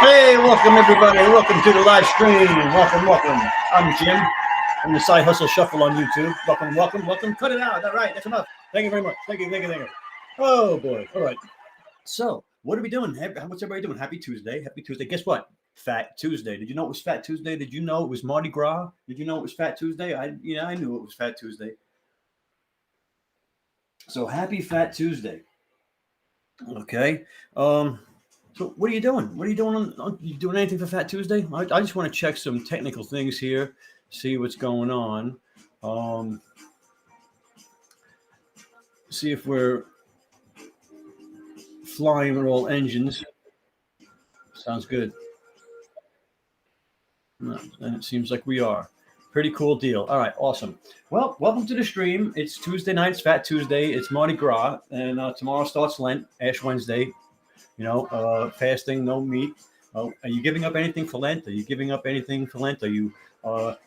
Hey, welcome everybody. Welcome to the live stream. Welcome. I'm Jim from the Side Hustle Shuffle on YouTube. Welcome. Cut it out. All right, that's enough. Thank you very much. Thank you. Oh boy. All right. So, what are we doing? What's everybody doing? Happy Tuesday. Guess what? Fat Tuesday. Did you know it was Fat Tuesday? Did you know it was Mardi Gras? Did you know it was Fat Tuesday? I knew it was Fat Tuesday. So happy Fat Tuesday. Okay. So what are you doing? What are you doing? You doing anything for Fat Tuesday? I just want to check some technical things here, see what's going on. See if we're flying with all engines. Sounds good. And it seems like we are. Pretty cool deal. All right, awesome. Well, welcome to the stream. It's Tuesday night. It's Fat Tuesday. It's Mardi Gras, and tomorrow starts Lent, Ash Wednesday. Fasting, no meat. Are you giving up anything for Lent? Are you you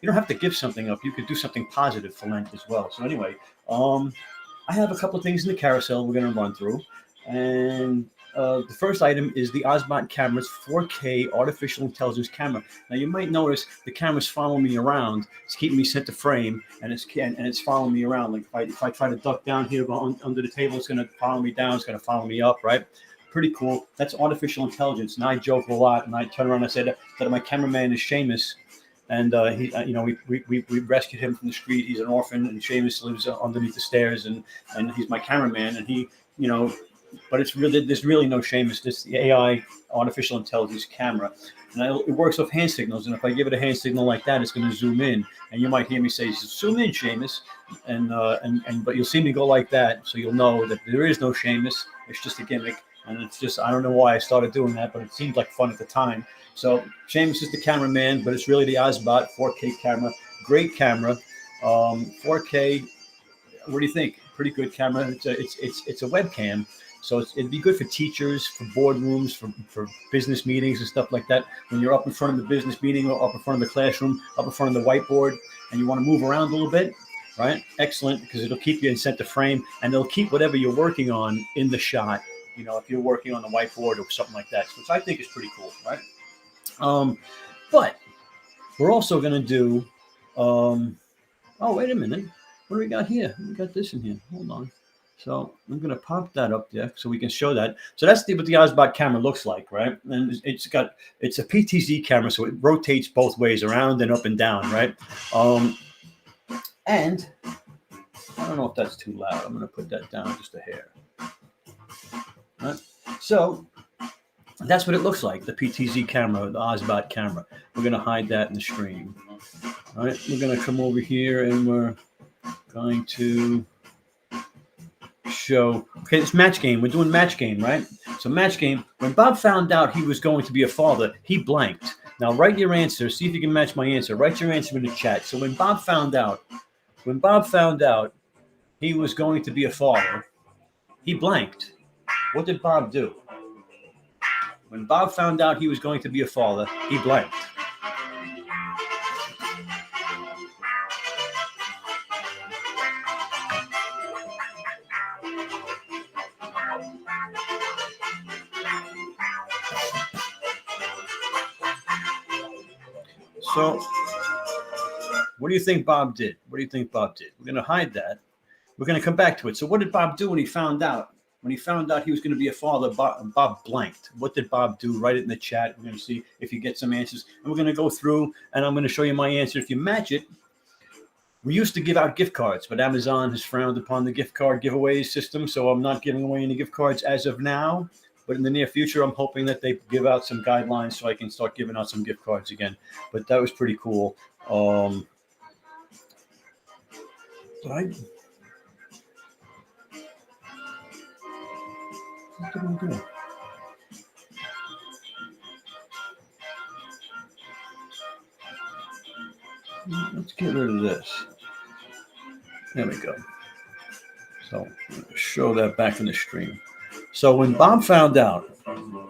don't have to give something up. You could do something positive for Lent as well. So anyway, I have a couple of things in the carousel we're going to run through. And the first item is the Osbot Camera's 4K artificial intelligence camera. Now you might notice the camera's following me around. It's keeping me center frame, and it's following me around. Like if I try to duck down here under the table, it's going to follow me down. It's going to follow me up, right? Pretty cool. That's artificial intelligence. And I joke a lot, and I turn around and I said that my cameraman is Seamus, and we rescued him from the street. He's an orphan, and Seamus lives underneath the stairs, and he's my cameraman, and he, but there's really no Seamus. This the AI artificial intelligence camera, and it works off hand signals. And if I give it a hand signal like that, it's going to zoom in, and you might hear me say, "Zoom in, Seamus," but you'll see me go like that, so you'll know that there is no Seamus. It's just a gimmick. And it's just, I don't know why I started doing that, but it seemed like fun at the time. So Seamus is the cameraman, but it's really the Osbot 4K camera. Great camera. 4K, what do you think? Pretty good camera. It's a webcam. So it'd be good for teachers, for boardrooms, for business meetings and stuff like that. When you're up in front of the business meeting or up in front of the classroom, up in front of the whiteboard, and you want to move around a little bit, right? Excellent, because it'll keep you in center frame, and it'll keep whatever you're working on in the shot. If you're working on the whiteboard or something like that, which I think is pretty cool, right? But we're also going to do, wait a minute. What do we got here? We got this in here. Hold on. So I'm going to pop that up there so we can show that. So that's what the Osbot camera looks like, right? And it's a PTZ camera, so it rotates both ways, around and up and down, right? And I don't know if that's too loud. I'm going to put that down just a hair. Right. So that's what it looks like, the PTZ camera, the Osbot camera. We're going to hide that in the stream. All right, we're going to come over here and we're going to show, okay, it's match game. We're doing match game, right? So match game, when Bob found out he was going to be a father, he blanked. Now write your answer. See if you can match my answer. Write your answer in the chat. So when Bob found out he was going to be a father, he blanked. What did Bob do? When Bob found out he was going to be a father, he blanked. So, what do you think Bob did? We're going to hide that. We're going to come back to it. So what did Bob do when he found out? When he found out he was going to be a father, Bob blanked. What did Bob do? Write it in the chat. We're going to see if you get some answers. And we're going to go through, and I'm going to show you my answer. If you match it, we used to give out gift cards, but Amazon has frowned upon the gift card giveaway system, so I'm not giving away any gift cards as of now. But in the near future, I'm hoping that they give out some guidelines so I can start giving out some gift cards again. But that was pretty cool. Right? What did we do? Let's get rid of this. There we go. So show that back in the stream. So when Bob found out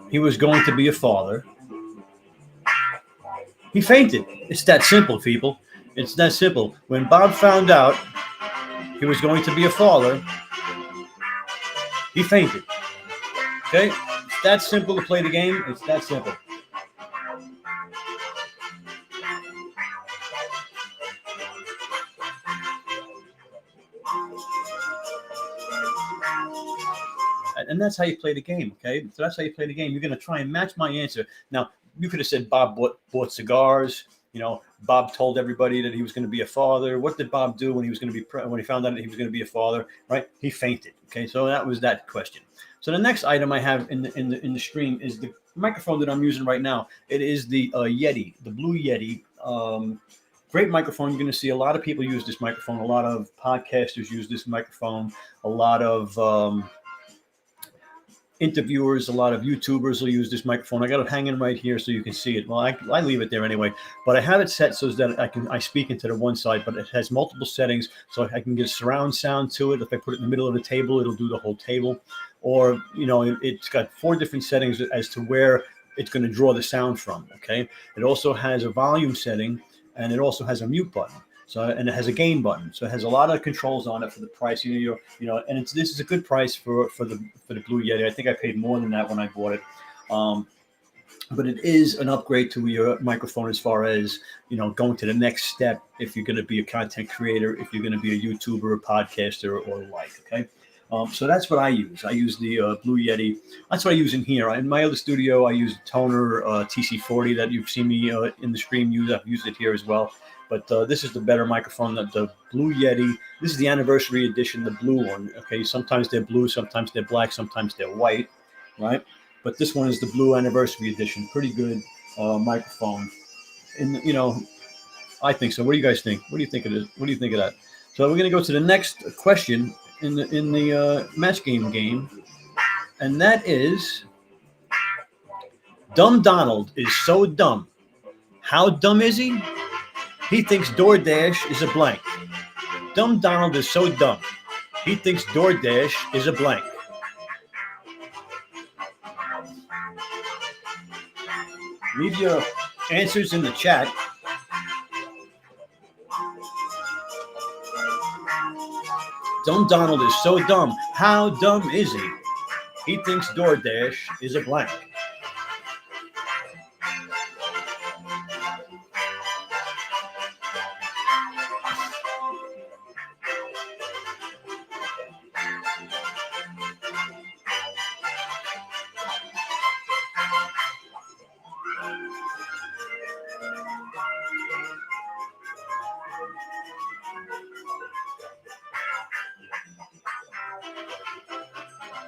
he was going to be a father, he fainted. It's that simple, people. It's that simple. When Bob found out he was going to be a father, he fainted. Okay? It's that simple to play the game. It's that simple. And that's how you play the game, okay? So that's how you play the game. You're going to try and match my answer. Now, you could have said Bob bought cigars. You know, Bob told everybody that he was going to be a father. What did Bob do when he was going to be when he found out that he was going to be a father? Right? He fainted. Okay, so that was that question. So the next item I have in the stream is the microphone that I'm using right now. It is the Yeti, the Blue Yeti. Great microphone. You're going to see a lot of people use this microphone. A lot of podcasters use this microphone. A lot of interviewers, a lot of YouTubers will use this microphone. I got it hanging right here so you can see it. Well, I leave it there anyway, but I have it set so that I speak into the one side, but it has multiple settings, so I can get surround sound to it. If I put it in the middle of the table, it'll do the whole table. Or, you know, it's got 4 different settings as to where it's going to draw the sound from, okay? It also has a volume setting, and it also has a mute button. So, and it has a gain button. So it has a lot of controls on it for the price. You know, and this is a good price for the Blue Yeti. I think I paid more than that when I bought it. But it is an upgrade to your microphone as far as, you know, going to the next step if you're going to be a content creator, if you're going to be a YouTuber, a podcaster, or the like, okay? So that's what I use. I use the Blue Yeti. That's what I use in here. In my other studio, I use Toner TC40 that you've seen me in the stream use. I've used it here as well. But this is the better microphone, the Blue Yeti. This is the anniversary edition, the blue one. Okay, sometimes they're blue, sometimes they're black, sometimes they're white, right? But this one is the blue anniversary edition. Pretty good microphone. And, you know, I think so. What do you guys think? What do you think it is? What do you think of that? So we're going to go to the next question in the match game, and that is, Dumb Donald is so dumb. How dumb is he? He thinks DoorDash is a blank. Dumb Donald is so dumb. He thinks DoorDash is a blank. Leave your answers in the chat. Dumb Donald is so dumb. How dumb is he? He thinks DoorDash is a blank.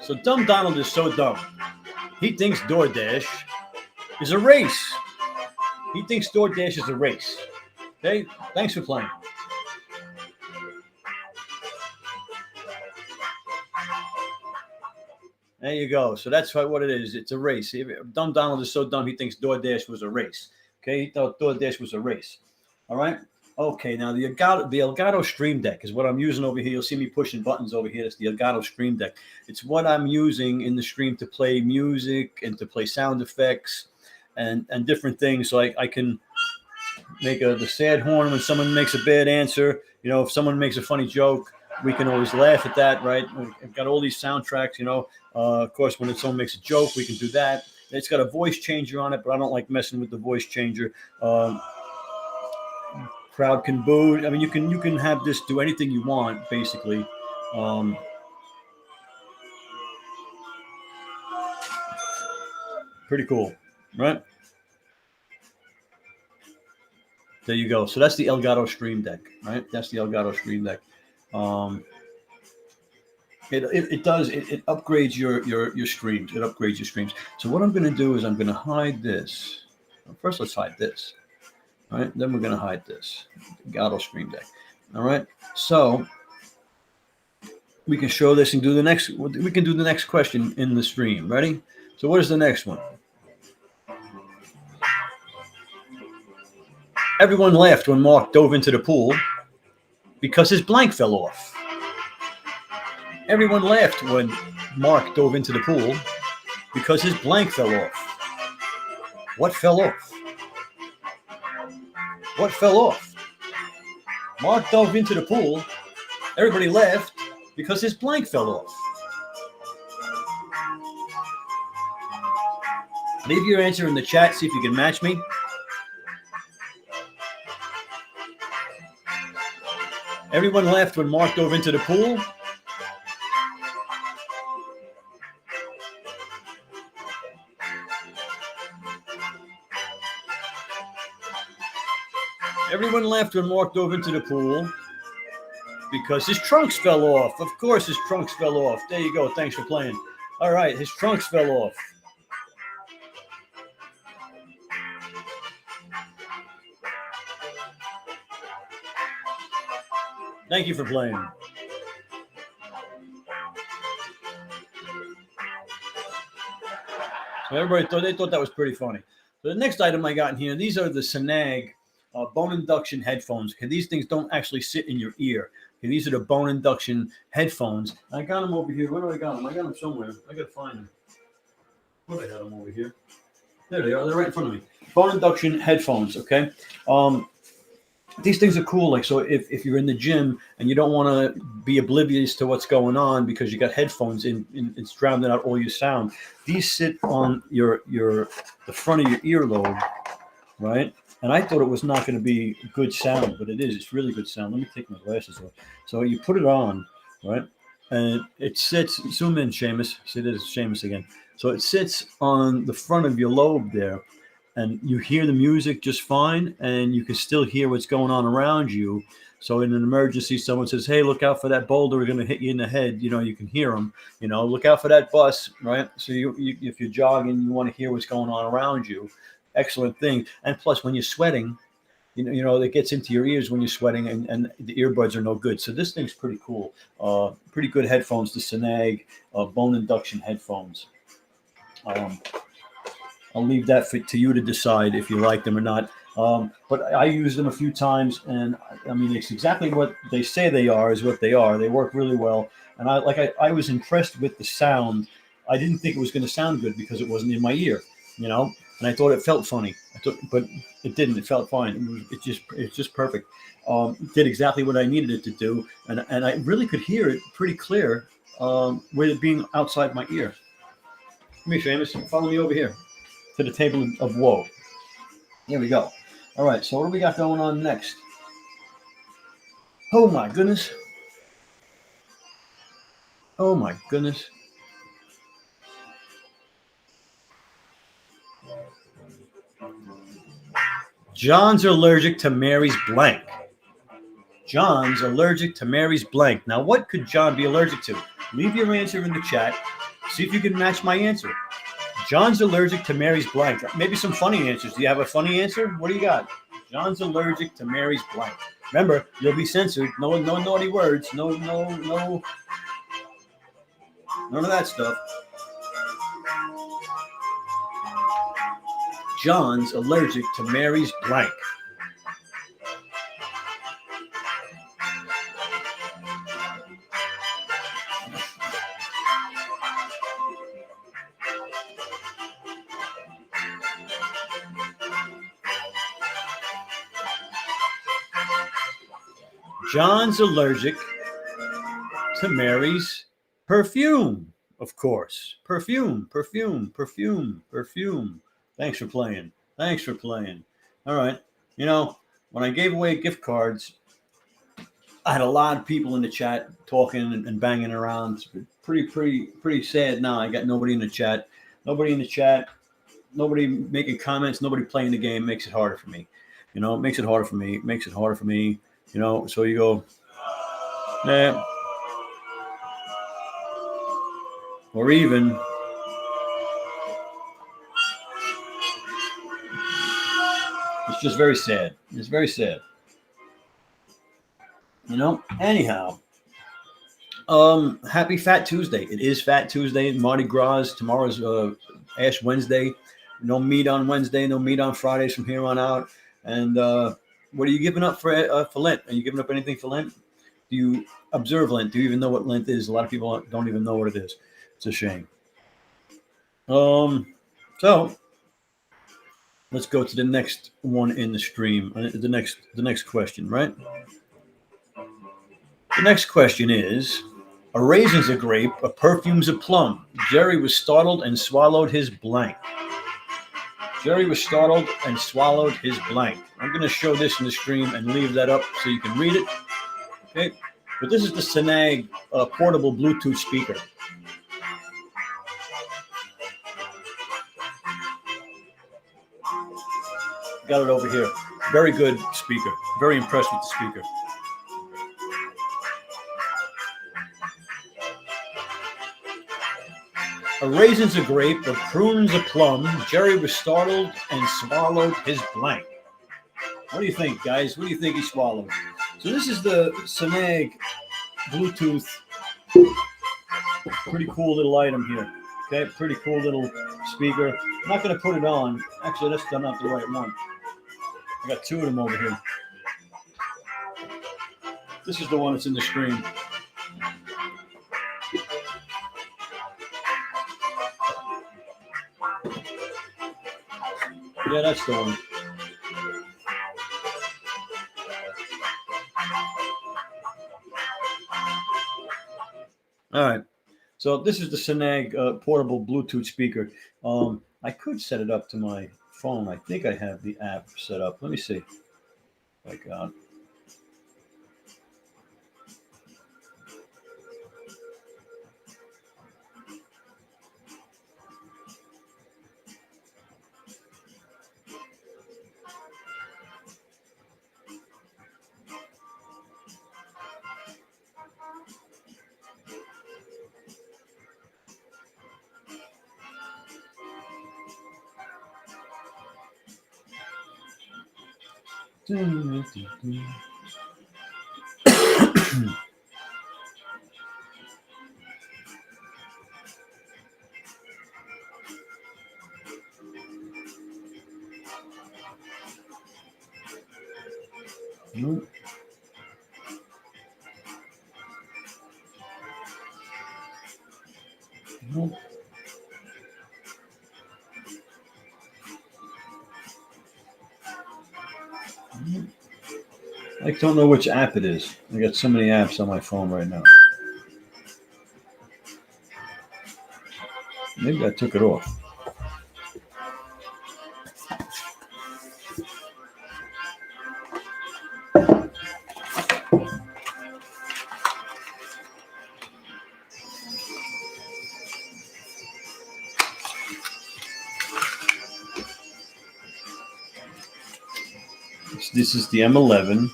So Dumb Donald is so dumb. He thinks DoorDash is a race. He thinks DoorDash is a race. Okay, thanks for playing. There you go. So that's what it is. It's a race. Dumb Donald is so dumb he thinks DoorDash was a race. Okay, he thought DoorDash was a race. All right. Okay, now the Elgato Stream Deck is what I'm using over here. You'll see me pushing buttons over here. It's the Elgato Stream Deck. It's what I'm using in the stream to play music and to play sound effects and different things. So I can make the sad horn when someone makes a bad answer. You know, if someone makes a funny joke, we can always laugh at that, right? We've got all these soundtracks, you know. Of course, when someone makes a joke, we can do that. It's got a voice changer on it, but I don't like messing with the voice changer. Crowd can boo. I mean, you can have this do anything you want, basically. Pretty cool, right? There you go. So that's the Elgato Stream Deck, right? That's the Elgato Stream Deck. It upgrades your streams. It upgrades your streams. So what I'm going to do is I'm going to hide this. First, let's hide this. All right, then we're going to hide this Elgato Stream Deck. All right, so we can show this and do the next. We can do the next question in the stream. Ready? So what is the next one? Everyone laughed when Mark dove into the pool because his blank fell off. Everyone laughed when Mark dove into the pool because his blank fell off. What fell off? What fell off? Mark dove into the pool. Everybody laughed because his blank fell off. Leave your answer in the chat. See if you can match me. Everyone laughed when Mark dove into the pool. Everyone left when Mark dove into the pool because his trunks fell off. Of course, his trunks fell off. There you go. Thanks for playing. All right, his trunks fell off. Thank you for playing. So everybody thought that was pretty funny. So the next item I got in here, these are the Snag bone induction headphones. Okay, these things don't actually sit in your ear. Okay, these are the bone induction headphones. I got them over here. Where do I got them? I got them somewhere. I got to find them. Where do I have them over here? There they are. They're right in front of me. Bone induction headphones. Okay. These things are cool. Like, so if you're in the gym and you don't want to be oblivious to what's going on because you got headphones in, it's drowning out all your sound. These sit on the front of your earlobe, right? And I thought it was not going to be good sound, but it is. It's really good sound. Let me take my glasses off. So you put it on, right? And it sits, zoom in, Seamus. See, there's Seamus again. So it sits on the front of your lobe there, and you hear the music just fine, and you can still hear what's going on around you. So in an emergency, someone says, hey, look out for that boulder. We're going to hit you in the head. You know, you can hear them. You know, look out for that bus, right? So you if you're jogging, you want to hear what's going on around you. Excellent thing. And plus, when you're sweating, you know, it gets into your ears when you're sweating, and the earbuds are no good. So this thing's pretty cool. Pretty good headphones, the Snag bone induction headphones. I'll leave that to you to decide if you like them or not. But I used them a few times, and I mean, it's exactly what they say they are is what they are. They work really well. And I was impressed with the sound. I didn't think it was going to sound good because it wasn't in my ear, you know, and I thought it felt funny. But it didn't. It felt fine. It's just perfect. Did exactly what I needed it to do, and I really could hear it pretty clear with it being outside my ear. Come here, Seamus. Follow me over here to the table of woe. Here we go. All right, so what do we got going on next? Oh, my goodness. Oh, my goodness. John's allergic to Mary's blank. John's allergic to Mary's blank. Now, what could John be allergic to? Leave your answer in the chat. See if you can match my answer. John's allergic to Mary's blank. Maybe some funny answers. Do you have a funny answer? What do you got? John's allergic to Mary's blank. Remember, you'll be censored. No naughty words. No, none of that stuff. John's allergic to Mary's blank. John's allergic to Mary's perfume, of course. Perfume. Thanks for playing. All right. You know, when I gave away gift cards, I had a lot of people in the chat talking and banging around. It's pretty sad now. I got nobody in the chat. Nobody making comments. Nobody playing the game. Makes it harder for me. You know, it makes it harder for me. You know, so you go, nah. Or even, it's just very sad. It's very sad. You know, anyhow, happy Fat Tuesday. It is Fat Tuesday, Mardi Gras. Tomorrow's Ash Wednesday. No meat on Wednesday, no meat on Fridays from here on out. And what are you giving up for Lent? Are you giving up anything for Lent? Do you observe Lent? Do you even know what Lent is? A lot of people don't even know what it is. It's a shame. So let's go to the next one in the stream. The next question, right? The next question is: a raisin's a grape, a perfume's a plum. Jerry was startled and swallowed his blank. Jerry was startled and swallowed his blank. I'm going to show this in the stream and leave that up so you can read it. Okay, but this is the Snag portable Bluetooth speaker. Got it over here. Very good speaker. Very impressed with the speaker. A raisin's a grape, a prune's a plum. Jerry was startled and swallowed his blank. What do you think, guys? What do you think he swallowed? So this is the Senag Bluetooth. Pretty cool little item here. Okay, pretty cool little speaker. I'm not going to put it on. Actually, that's not the right one. I got two of them over here. This is the one that's in the stream. Yeah, that's the one. All right. So this is the Senag portable Bluetooth speaker. I could set it up to my phone. I think I have the app set up. Let me see. My God. Nope. Nope. I don't know which app it is. I got so many apps on my phone right now. Maybe I took it off. This is the M11.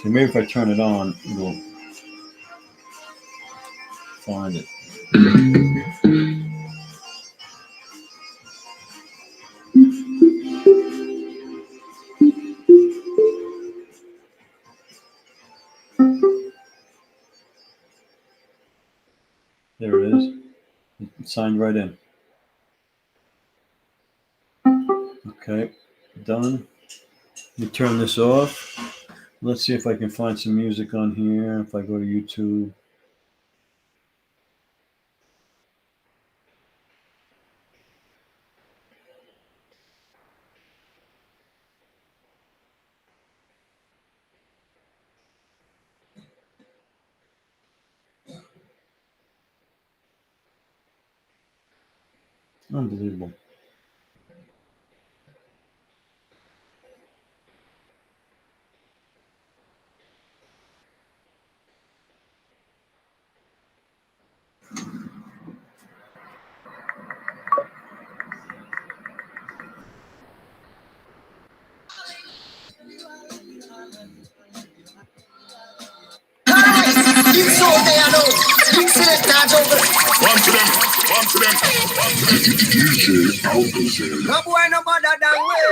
Okay, maybe if I turn it on, it'll find it. There it is. It signed right in. Okay, done. Let me turn this off. Let's see if I can find some music on here. If I go to YouTube. Unbelievable. No bueno para that way.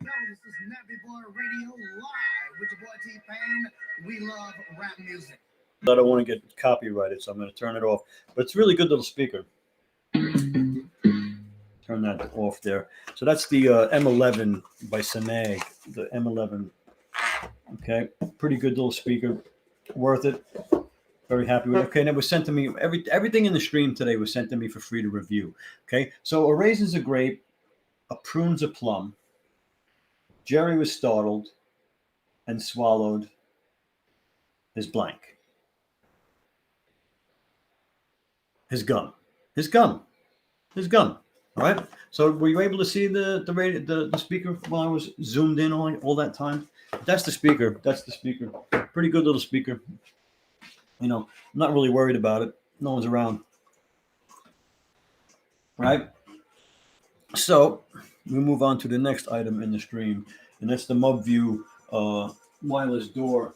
This is Nappy Boy Radio live with your boy T-Pain. We love rap music. I don't want to get copyrighted, so I'm going to turn it off. But it's a really good little speaker. Turn that off there. So that's the M11 by Senag. The M11. Okay, pretty good little speaker. Worth it. Very happy with it. Okay, and it was sent to me. Everything in the stream today was sent to me for free to review. Okay, so a raisin's a grape, a prune's a plum. Jerry was startled and swallowed his blank. His gum. All right. So were you able to see the speaker while I was zoomed in on all that time? That's the speaker. Pretty good little speaker. I'm not really worried about it. No one's around, right? So we move on to the next item in the stream, and that's the MubView wireless door.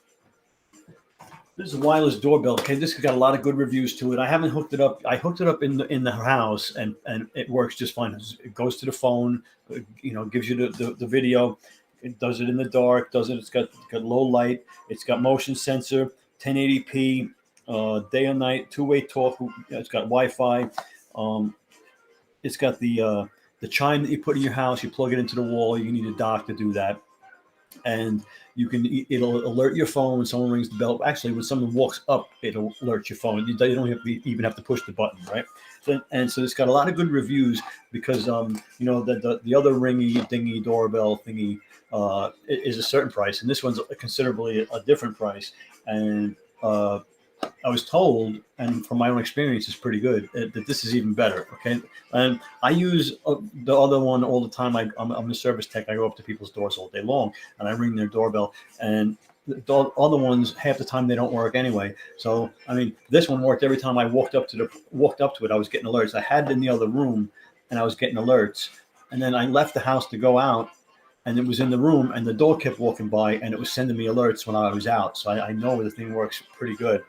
This is a wireless doorbell. Okay, this has got a lot of good reviews to it. I haven't hooked it up. I hooked it up in the house, and it works just fine. It goes to the phone, gives you the video. It does it in the dark. Does it? It's got low light. It's got motion sensor, 1080p, day and night, two-way talk. It's got Wi-Fi. It's got the chime that you put in your house. You plug it into the wall. You need a dock to do that, and it'll alert your phone when someone rings the bell. Actually, when someone walks up, it'll alert your phone. You don't even have to push the button, right? So it's got a lot of good reviews because the other ringy dingy doorbell thingy is a certain price, and this one's considerably a different price. And I was told, and from my own experience, is pretty good, that this is even better. Okay, and I use the other one all the time. I'm a service tech. I go up to people's doors all day long, and I ring their doorbell. And the other ones, half the time they don't work anyway. So I mean, this one worked every time I walked up to it. I was getting alerts. I had it in the other room, and I was getting alerts. And then I left the house to go out, and it was in the room, and the door kept walking by, and it was sending me alerts when I was out. So I know the thing works pretty good.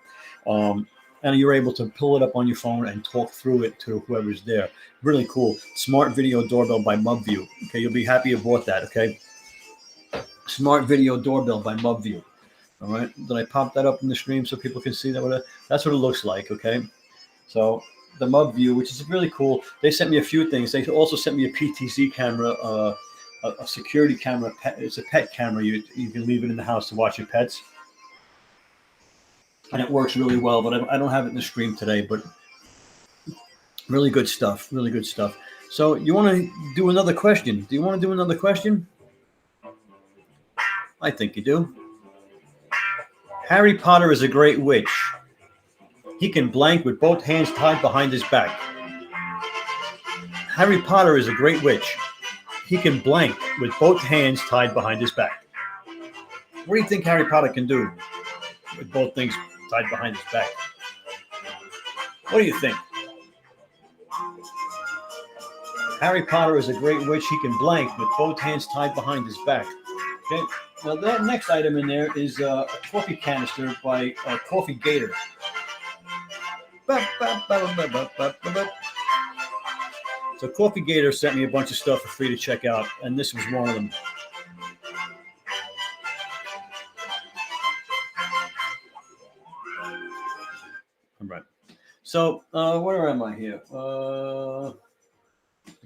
And you're able to pull it up on your phone and talk through it to whoever's there. Really cool. Smart video doorbell by MubView. Okay, you'll be happy you bought that. Okay, smart video doorbell by MubView. All right, did I pop that up in the stream so people can see that? That's what it looks like. Okay, so the MubView, which is really cool. They sent me a few things. They also sent me a PTZ camera, a security camera. It's a pet camera. You can leave it in the house to watch your pets. And it works really well, but I don't have it in the stream today. But really good stuff. Really good stuff. So you want to do another question? Do you want to do another question? I think you do. Harry Potter is a great witch. He can blank with both hands tied behind his back. Harry Potter is a great witch. He can blank with both hands tied behind his back. What do you think Harry Potter can do with both things tied behind his back? What do you think? Harry Potter is a great witch. He can blank with both hands tied behind his back. Okay. Now that next item in there is a coffee canister by Coffee Gator. So Coffee Gator sent me a bunch of stuff for free to check out, and this was one of them. All right. So where am I here? The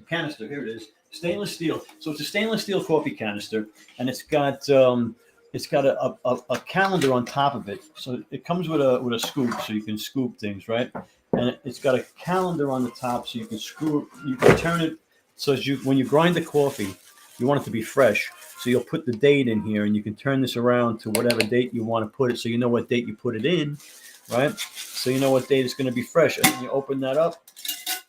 canister. Here it is. Stainless steel. So it's a stainless steel coffee canister, and it's got a calendar on top of it. So it comes with a scoop, so you can scoop things, right? And it's got a calendar on the top, so you can turn it so as when you grind the coffee, you want it to be fresh. So you'll put the date in here, and you can turn this around to whatever date you want to put it, so you know what date you put it in, right? So you know what date it's going to be fresh. And then you open that up,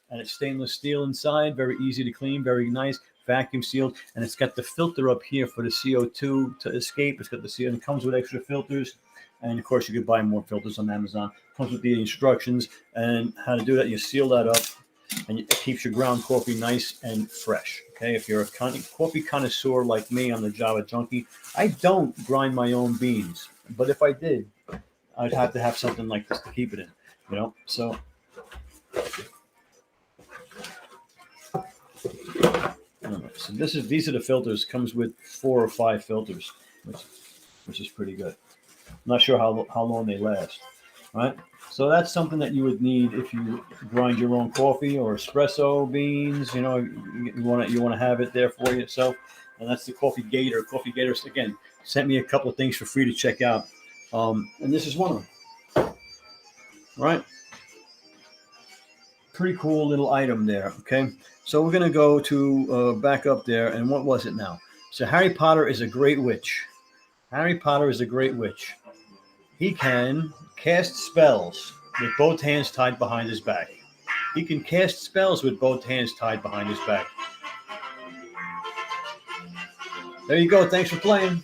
and it's stainless steel inside, very easy to clean, very nice, vacuum sealed, and it's got the filter up here for the CO2 to escape. It's got the CO2, and it comes with extra filters, and of course you could buy more filters on Amazon. It comes with the instructions and how to do that. You seal that up, and it keeps your ground coffee nice and fresh. Okay, if you're a coffee connoisseur like me, I'm the Java junkie. I don't grind my own beans, but if I did, I'd have to have something like this to keep it in. So. So these are the filters. Comes with 4 or 5 filters, which is pretty good. I'm not sure how long they last. Right. So that's something that you would need if you grind your own coffee or espresso beans. You want to have it there for yourself. And that's the Coffee Gator. Coffee Gator again sent me a couple of things for free to check out, and this is one of them. Right. Pretty cool little item there. Okay. So we're going to go to back up there. And what was it now? So Harry Potter is a great witch. Harry Potter is a great witch. He can cast spells with both hands tied behind his back. He can cast spells with both hands tied behind his back. There you go. Thanks for playing.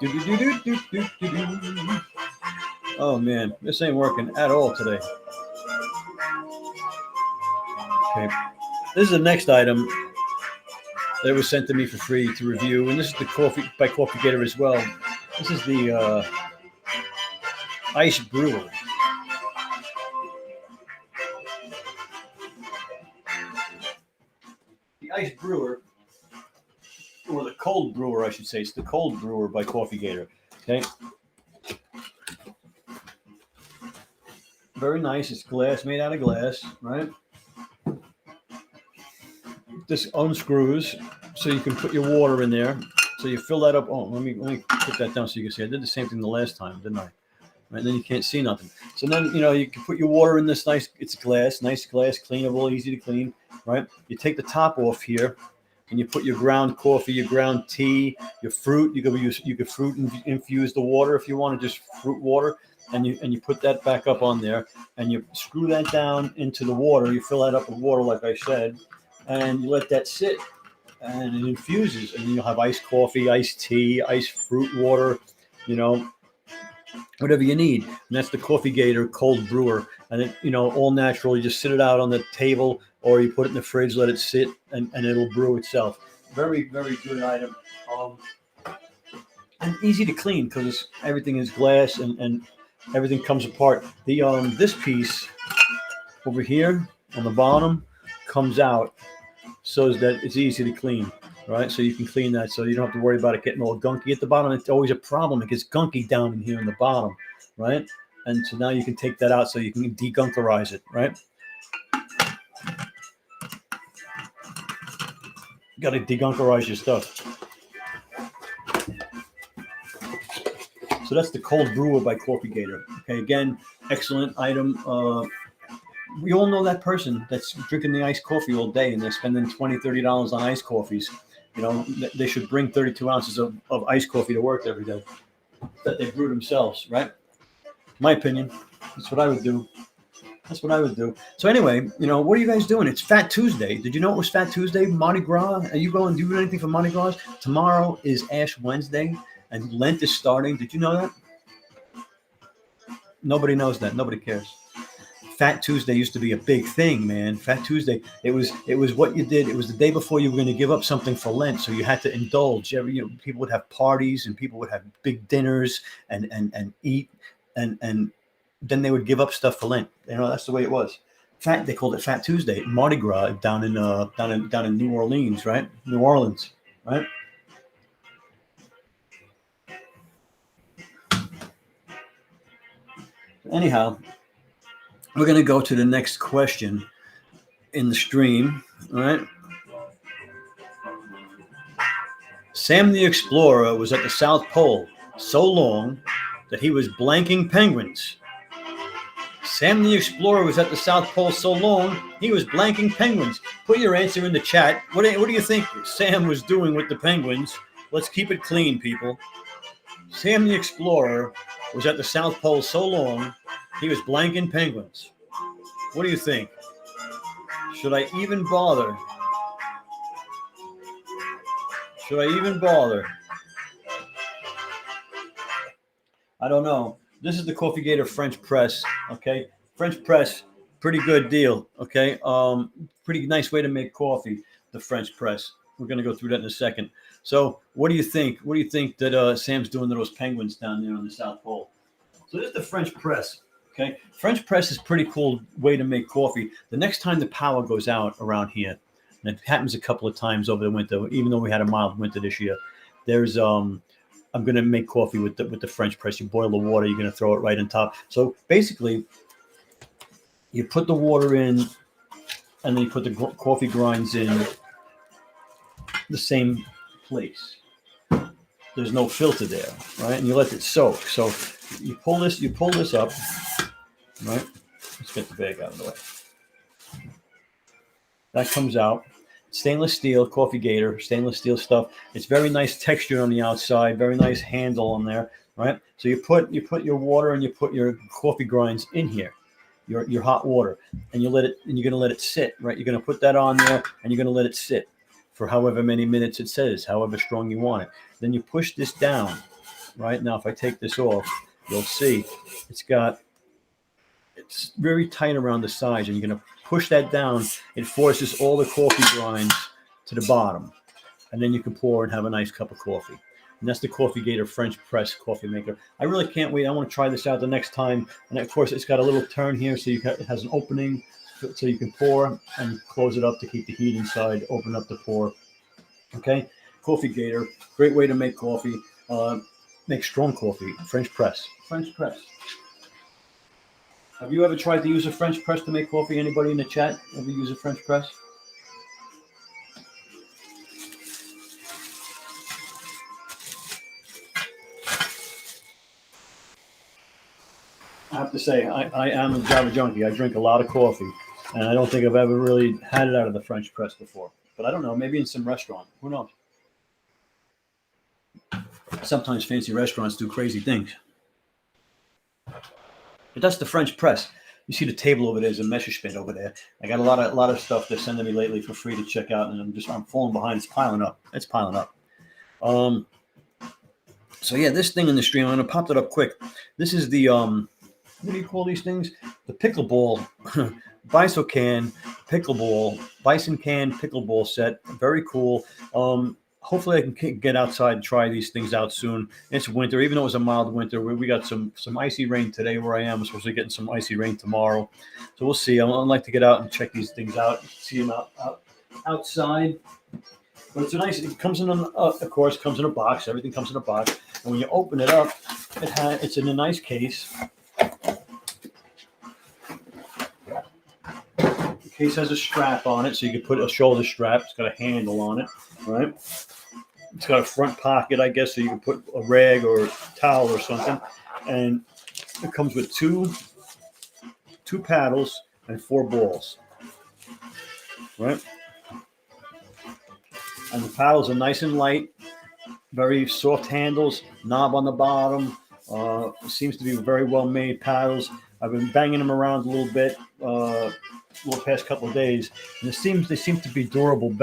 Do-do-do-do-do-do-do. Oh man, this ain't working at all today. Okay, this is the next item that was sent to me for free to review, and this is the coffee by Coffee Gator as well. This is the ice brewer. The ice brewer, or the cold brewer, I should say. It's the cold brewer by Coffee Gator. Okay. Very nice. It's glass, made out of glass, right? This unscrews so you can put your water in there. So you fill that up. Oh, let me put that down so you can see. I did the same thing the last time, didn't I? Right, then you can't see nothing. So then, you can put your water in this nice, it's glass, cleanable, easy to clean, right? You take the top off here and you put your ground coffee, your ground tea, your fruit. You could fruit infuse the water if you want to, just fruit water. And you put that back up on there and you screw that down into the water. You fill that up with water, like I said, and you let that sit and it infuses. And then you'll have iced coffee, iced tea, iced fruit water, whatever you need. And that's the Coffee Gator cold brewer. And it, all natural. You just sit it out on the table or you put it in the fridge, let it sit, and it'll brew itself. Very, very good item. And easy to clean because everything is glass and everything comes apart. The this piece over here on the bottom comes out so that it's easy to clean, right? So you can clean that, so you don't have to worry about it getting all gunky at the bottom. It's always a problem. It gets gunky down in here in the bottom, right? And so now you can take that out so you can degunkerize it, right? You got to degunkerize your stuff. So that's the cold brewer by Coffee Gator. Okay, again, excellent item. We all know that person that's drinking the iced coffee all day and they're spending $20, $30 on iced coffees. They should bring 32 ounces of iced coffee to work every day that they brew themselves, right? My opinion. That's what I would do. So anyway, what are you guys doing? It's Fat Tuesday. Did you know it was Fat Tuesday? Mardi Gras? Are you going to do anything for Mardi Gras? Tomorrow is Ash Wednesday. And Lent is starting. Did you know that? Nobody knows that. Nobody cares. Fat Tuesday used to be a big thing, man. Fat Tuesday. It was what you did. It was the day before you were going to give up something for Lent, so you had to indulge. People would have parties and people would have big dinners and eat and then they would give up stuff for Lent. That's the way it was. They called it Fat Tuesday. Mardi Gras down in New Orleans, right? New Orleans, right? Anyhow, we're going to go to the next question in the stream. All right. Sam the Explorer was at the South Pole so long that he was blanking penguins. Sam the Explorer was at the South Pole so long he was blanking penguins. Put your answer in the chat. What do you think Sam was doing with the penguins? Let's keep it clean, people. Sam the Explorer was at the South Pole so long he was blanking penguins. What do you think? Should I even bother? I don't know. This is the Coffee Gator French press. Okay, French press, pretty good deal. Okay, pretty nice way to make coffee. The French press. We're going to go through that in a second. So, what do you think? What do you think that Sam's doing to those penguins down there on the South Pole? So, this is the French press. Okay, French press is a pretty cool way to make coffee. The next time the power goes out around here, and it happens a couple of times over the winter, even though we had a mild winter this year, there's I'm going to make coffee with the French press. You boil the water, you're going to throw it right on top. So basically, you put the water in, and then you put the coffee grinds in the same place. There's no filter there, right? And you let it soak. So you pull this up, right? Let's get the bag out of the way. That comes out. Stainless steel, Coffee Gator, stainless steel stuff. It's very nice texture on the outside, very nice handle on there, right? So you put your water and you put your coffee grinds in here, your hot water, and you're gonna let it sit, right? You're gonna put that on there and you're gonna let it sit for however many minutes it says, however strong you want it. Then you push this down, right? Now, if I take this off, you'll see it's very tight around the sides, and you're going to push that down. It forces all the coffee grinds to the bottom, and then you can pour and have a nice cup of coffee. And that's the Coffee Gator French press coffee maker. I really can't wait. I want to try this out the next time. And of course, it's got a little turn here, so it has an opening so you can pour and close it up to keep the heat inside, open up the pour. Okay, Coffee Gator, great way to make coffee. Make strong coffee, French press. French press. Have you ever tried to use a French press to make coffee? Anybody in the chat ever use a French press? I have to say, I am a Java junkie. I drink a lot of coffee, and I don't think I've ever really had it out of the French press before. But I don't know, maybe in some restaurant. Who knows? Sometimes fancy restaurants do crazy things. But that's the French press. You see the table over there is a Messerschmitt over there. I got a lot of stuff they're sending me lately for free to check out, and I'm falling behind. It's piling up. So yeah, this thing in the stream, I'm gonna pop it up quick. This is the what do you call these things? The pickleball, Bisocan pickleball set. Very cool. Hopefully I can get outside and try these things out soon. It's winter, even though it was a mild winter. We got some icy rain today where I am. I'm supposed to be getting some icy rain tomorrow. So we'll see. I'd like to get out and check these things out, see them outside. But it's a nice, it comes in, of course, comes in a box. Everything comes in a box. And when you open it up, it's in a nice case. The case has a strap on it, so you can put a shoulder strap. It's got a handle on it, right? It's got a front pocket, I guess, so you can put a rag or a towel or something. And it comes with two paddles and 4 balls, right? And the paddles are nice and light, very soft handles, knob on the bottom. Seems to be very well made paddles. I've been banging them around a little bit the past couple of days, and they seem to be durable.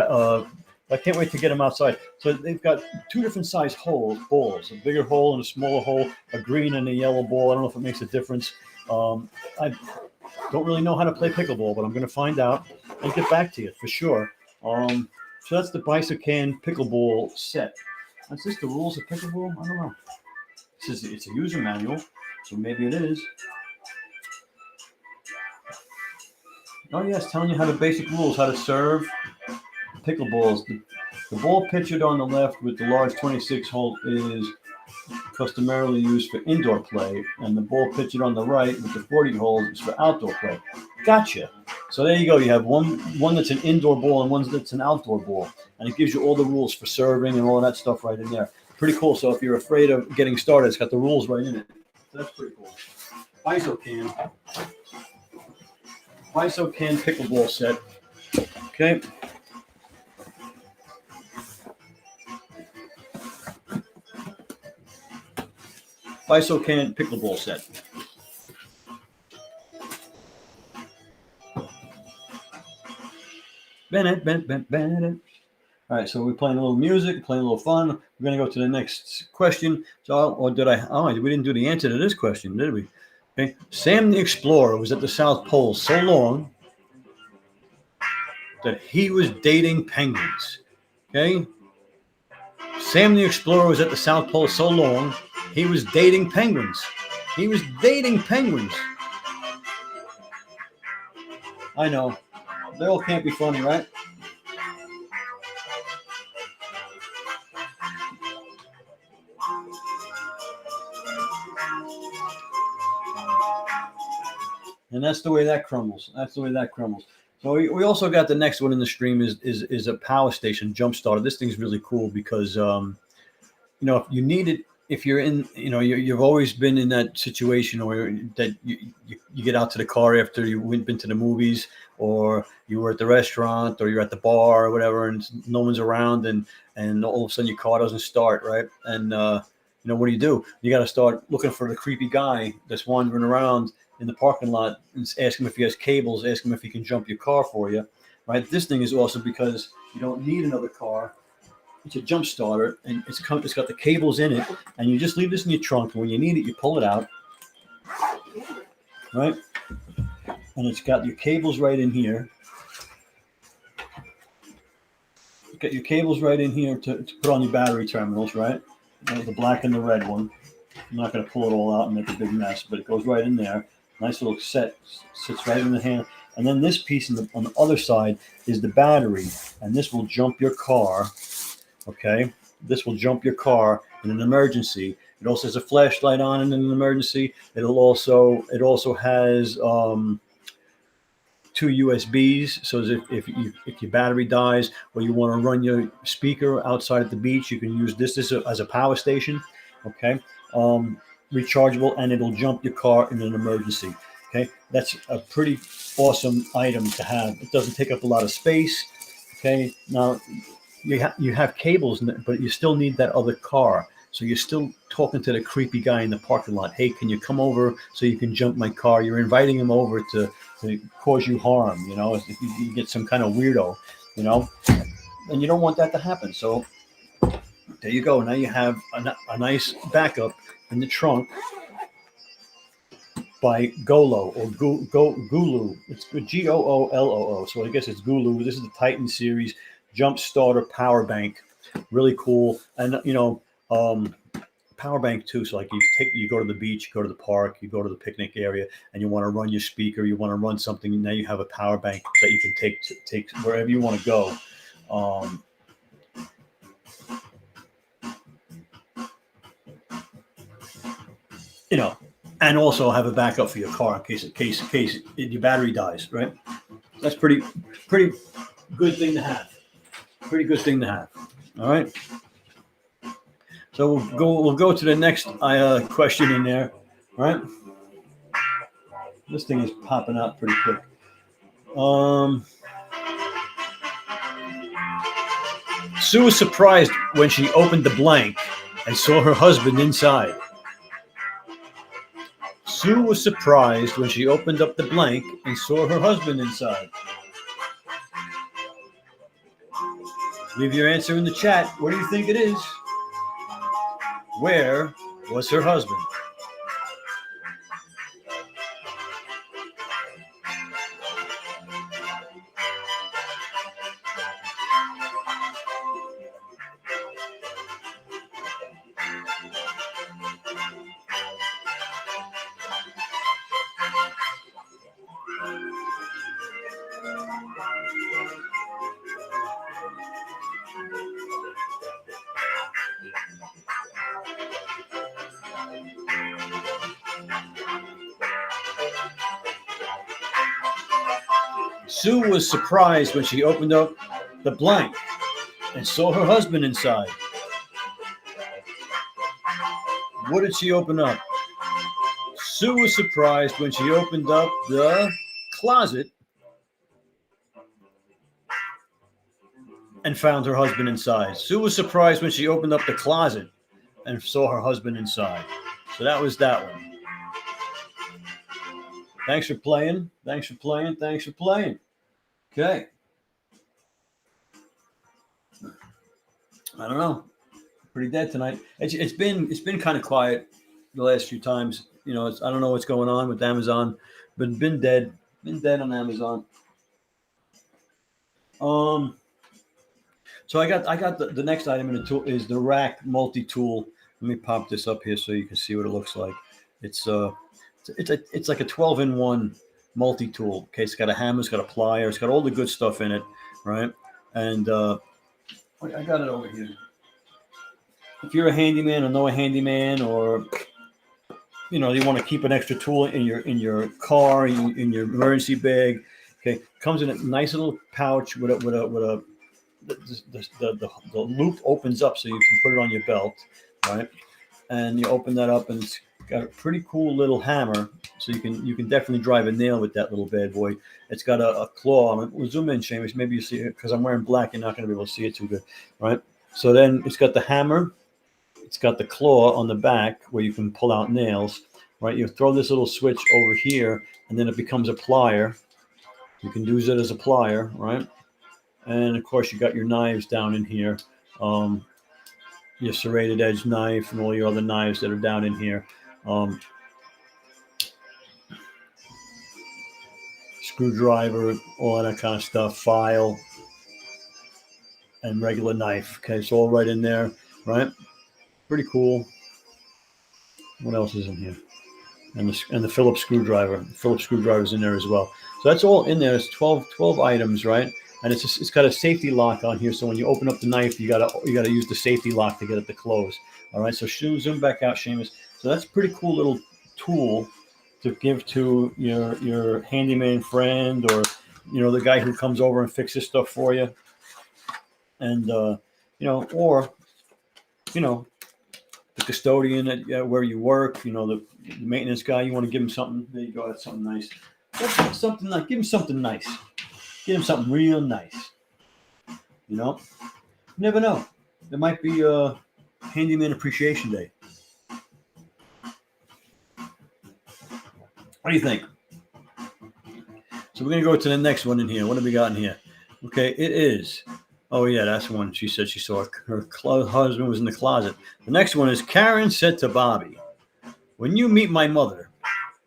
I can't wait to get them outside. So they've got 2 different size balls, a bigger hole and a smaller hole, a green and a yellow ball. I don't know if it makes a difference. I don't really know how to play pickleball, but I'm going to find out and get back to you for sure. So that's the Bisocan pickleball set. Is this the rules of pickleball? I don't know. It says it's a user manual, so maybe it is. Oh yes, telling you how the basic rules, how to serve pickleballs. The ball pictured on the left with the large 26 hole is customarily used for indoor play, and the ball pictured on the right with the 40 holes is for outdoor play. Gotcha. So there you go. You have one that's an indoor ball and one that's an outdoor ball, and it gives you all the rules for serving and all that stuff right in there. Pretty cool. So if you're afraid of getting started, it's got the rules right in it. So that's pretty cool. Bisocan pickleball set. Okay. Bisocan pickleball set. Bennett. All right, so we're playing a little music, playing a little fun. We're going to go to the next question. So, or did I? Oh, we didn't do the answer to this question, did we? Okay. Sam the Explorer was at the South Pole so long that he was dating penguins. Okay. Sam the Explorer was at the South Pole so long he was dating penguins. He was dating penguins. I know. They all can't be funny, right? And that's the way that crumbles. So we also got the next one in the stream is a power station jump starter. This thing's really cool because if you need it, if you're in, you've always been in that situation where that you get out to the car after you've been to the movies, or you were at the restaurant, or you're at the bar or whatever, and no one's around, and all of a sudden your car doesn't start, right? And what do? You got to start looking for the creepy guy that's wandering around in the parking lot and ask him if he has cables, ask him if he can jump your car for you, right? This thing is awesome because you don't need another car. it's a jump starter, and it's got the cables in it, and you just leave this in your trunk. And when you need it, you pull it out, right? And it's got your cables right in here. You got your cables right in here to put on your battery terminals, right? The black and the red one. I'm not going to pull it all out and make a big mess, but it goes right in there. Nice little set, sits right in the hand. And then this piece on the other side is the battery, and this will jump your car. Okay, this will jump your car in an emergency. It also has a flashlight on in an emergency. It also has 2 USBs, so if your battery dies or you want to run your speaker outside at the beach, you can use this as a power station. Okay, rechargeable, and it'll jump your car in an emergency. Okay, that's a pretty awesome item to have. It doesn't take up a lot of space. Okay, now you have cables, but you still need that other car. So you're still talking to the creepy guy in the parking lot. Hey, can you come over so you can jump my car? You're inviting him over to cause you harm. You know, if you get some kind of weirdo, you know, and you don't want that to happen. So there you go. Now you have a nice backup in the trunk by Golo or Gulu. It's Gooloo. So I guess it's Gulu. This is the Titan series jump starter power bank. Really cool. And you know, power bank too. So like you go to the beach, you go to the park, you go to the picnic area, and you want to run your speaker, you want to run something, and now you have a power bank that you can take wherever you want to go. You know, and also have a backup for your car in case your battery dies, right? That's pretty good thing to have. Pretty good thing to have. All right. So we'll go to the next question in there, right? This thing is popping out pretty quick. Sue was surprised when she opened the blank and saw her husband inside. Sue was surprised when she opened up the blank and saw her husband inside. Leave your answer in the chat. What do you think it is? Where was her husband? Sue was surprised when she opened up the blank and saw her husband inside. What did she open up? Sue was surprised when she opened up the closet and found her husband inside. Sue was surprised when she opened up the closet and saw her husband inside. So that was that one. Thanks for playing. Thanks for playing. Thanks for playing. Okay. I don't know. Pretty dead tonight. It's been kind of quiet the last few times. You know, I don't know what's going on with Amazon, but been dead on Amazon. So I got the next item in the tool is the rack multi-tool. Let me pop this up here so you can see what it looks like. It's like a 12-in-1 multi-tool. Okay, it's got a hammer, it's got a plier, it's got all the good stuff in it, right? And I got it over here. If you're a handyman or know a handyman, or you know you want to keep an extra tool in your car, in your emergency bag, okay, comes in a nice little pouch with a the loop opens up so you can put it on your belt, right? And you open that up and it's got a pretty cool little hammer, so you can definitely drive a nail with that little bad boy. It's got a claw. We'll zoom in, Seamus. Maybe you see it because I'm wearing black. You're not going to be able to see it too good, right? So then it's got the hammer. It's got the claw on the back where you can pull out nails, right? You throw this little switch over here, and then it becomes a plier. You can use it as a plier, right? And of course, you got your knives down in here. your serrated edge knife and all your other knives that are down in here. Screwdriver, all that kind of stuff, file, and regular knife. Okay, it's all right in there, right? Pretty cool. What else is in here? And the Phillips screwdriver. The Phillips screwdriver's in there as well. So that's all in there. It's 12 items, right? And it's got a safety lock on here. So when you open up the knife, you gotta use the safety lock to get it to close. All right. So zoom back out, Seamus. So that's a pretty cool little tool to give to your handyman friend, or the guy who comes over and fixes stuff for you. And or the custodian at where you work, the maintenance guy, you want to give him something. There you go. That's something nice. Something like, give him something nice. Give him something real nice. You never know. There might be a handyman appreciation day. What do you think? So we're going to go to the next one in here. What have we got in here? Okay, it is. Oh, yeah, that's one. She said she saw her husband was in the closet. The next one is Karen said to Bobby, when you meet my mother,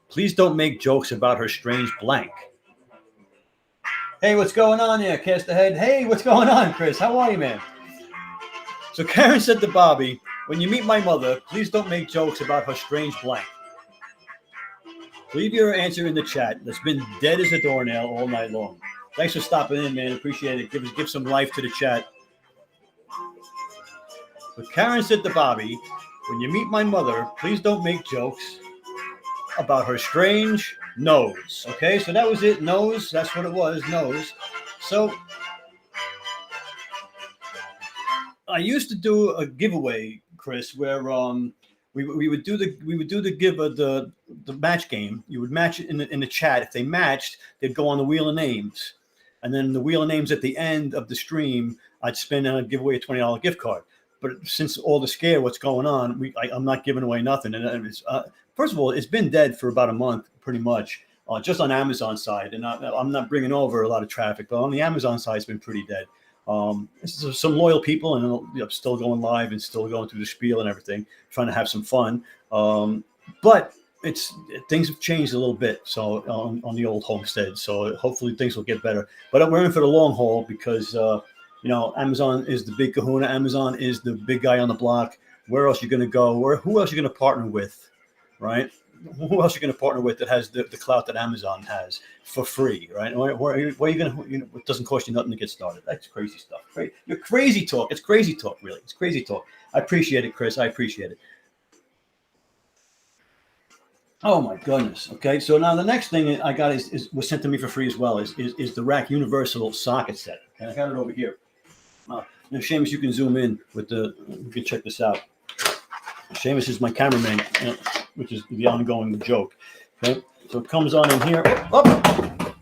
please don't make jokes about her strange blank. Hey, what's going on there, Cast Ahead? Hey, what's going on, Chris? How are you, man? So Karen said to Bobby, when you meet my mother, please don't make jokes about her strange blank. Leave your answer in the chat. That's been dead as a doornail all night long. Thanks for stopping in, man. Appreciate it. Give some life to the chat. But Karen said to Bobby, when you meet my mother, please don't make jokes about her strange nose. Okay, so that was it. Nose. That's what it was. Nose. So I used to do a giveaway, Chris, where we would do the match game. You would match it in the chat. If they matched, they'd go on the wheel of names. And then the wheel of names at the end of the stream, I'd spin and I'd give away a $20 gift card. But since all the scare, what's going on, I'm not giving away nothing. And it's, first of all, it's been dead for about a month, pretty much, just on Amazon side. And I'm not bringing over a lot of traffic, but on the Amazon side, it's been pretty dead. Some loyal people, and I'm still going live and still going through the spiel and everything, trying to have some fun. But things have changed a little bit. So on the old homestead, so hopefully things will get better. But we're in for the long haul because Amazon is the big kahuna. Amazon is the big guy on the block. Where else are you going to go? Who else are you going to partner with, right? Who else are you going to partner with that has the clout that Amazon has for free, right? Where are you going to? It doesn't cost you nothing to get started. That's crazy stuff. You're crazy talk. It's crazy talk, really. It's crazy talk. I appreciate it, Chris. I appreciate it. Oh my goodness. Okay, so now the next thing I got was sent to me for free as well. Is the Rack Universal socket set, and I got it over here. Seamus, you can zoom in with you can check this out. Seamus is my cameraman, which is the ongoing joke. Okay, so it comes on in here. Oh!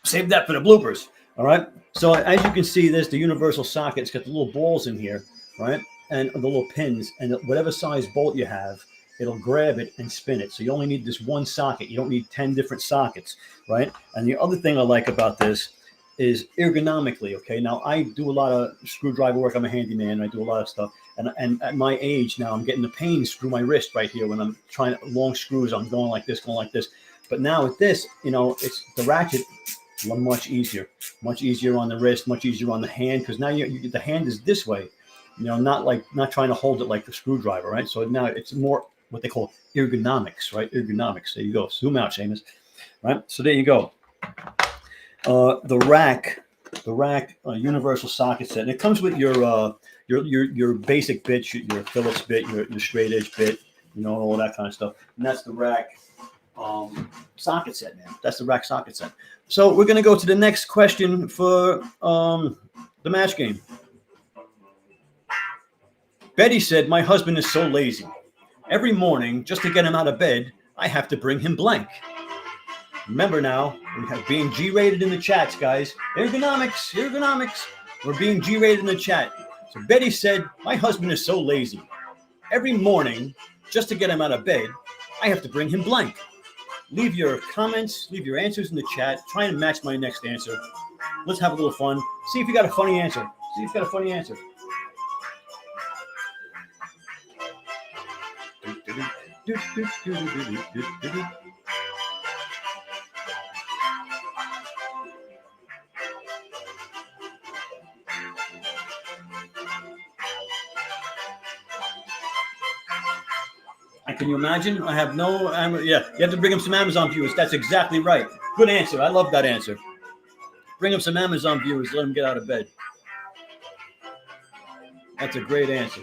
Save that for the bloopers. All right. So as you can see, there's the universal socket. It's got the little balls in here, right, and the little pins, and whatever size bolt you have, it'll grab it and spin it. So you only need this one socket. You don't need 10 different sockets, right? And the other thing I like about this is ergonomically, okay? Now, I do a lot of screwdriver work. I'm a handyman. I do a lot of stuff. And at my age now, I'm getting the pains through my wrist right here when I'm trying long screws. I'm going like this. But now with this, it's the ratchet, much easier on the wrist, much easier on the hand, because now the hand is this way, not trying to hold it like the screwdriver, right? So now it's more what they call ergonomics, right? Ergonomics. There you go. Zoom out, Seamus. Right? So there you go. The rack universal socket set, and it comes with your basic bits, your Phillips bit, your straight edge bit, all that kind of stuff. And that's the rack socket set, man. That's the rack socket set. So we're gonna go to the next question for the match game. Betty said, "My husband is so lazy. Every morning, just to get him out of bed, I have to bring him blank." Remember now, we have being G-rated in the chats, guys. Ergonomics. We're being G-rated in the chat. So Betty said, "My husband is so lazy. Every morning, just to get him out of bed, I have to bring him blank." Leave your comments, leave your answers in the chat. Try and match my next answer. Let's have a little fun. See if you got a funny answer. See if you got a funny answer. Can you imagine? I have no. Yeah, you have to bring him some Amazon viewers. That's exactly right. Good answer. I love that answer. Bring him some Amazon viewers. Let him get out of bed. That's a great answer.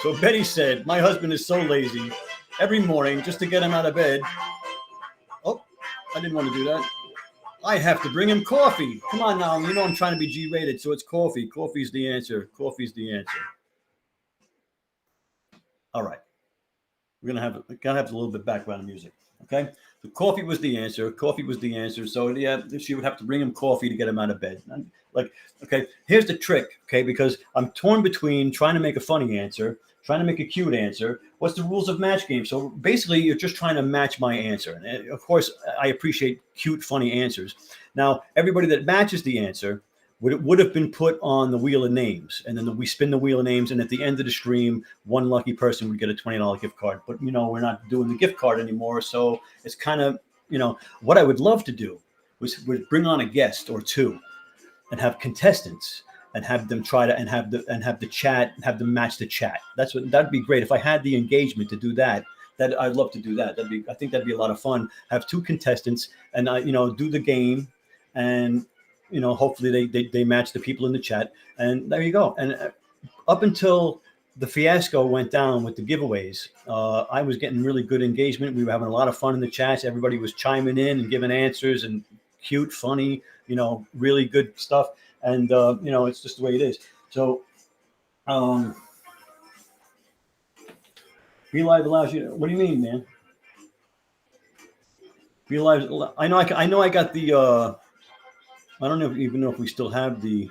So Betty said, my husband is so lazy every morning just to get him out of bed. Oh, I didn't want to do that. I have to bring him coffee. Come on now. You know I'm trying to be G-rated, so it's coffee. Coffee's the answer. Coffee's the answer. All right. We're gotta have a little bit of background music. Okay. So coffee was the answer. Coffee was the answer. So yeah, she would have to bring him coffee to get him out of bed. Like, okay, here's the trick, okay, because I'm torn between trying to make a funny answer, trying to make a cute answer. What's the rules of match game? So basically, you're just trying to match my answer. And of course, I appreciate cute, funny answers. Now, everybody that matches the answer would have been put on the wheel of names. And then we spin the wheel of names. And at the end of the stream, one lucky person would get a $20 gift card. But, you know, we're not doing the gift card anymore. So it's kind of, you know, what I would love to do was bring on a guest or two and have contestants and have them try to and have the chat and have them match the chat. That'd be great. If I had the engagement to do that I'd love to do that. I think that'd be a lot of fun. Have two contestants and you know, do the game, and you know, hopefully they match the people in the chat, and there you go. And up until the fiasco went down with the giveaways, I was getting really good engagement. We were having a lot of fun in the chats. Everybody was chiming in and giving answers and cute, funny, you know, really good stuff. And you know, it's just the way it is. So Be Live allows you. What do you mean, man? Be Live. I know I got the. I don't even know if we still have the.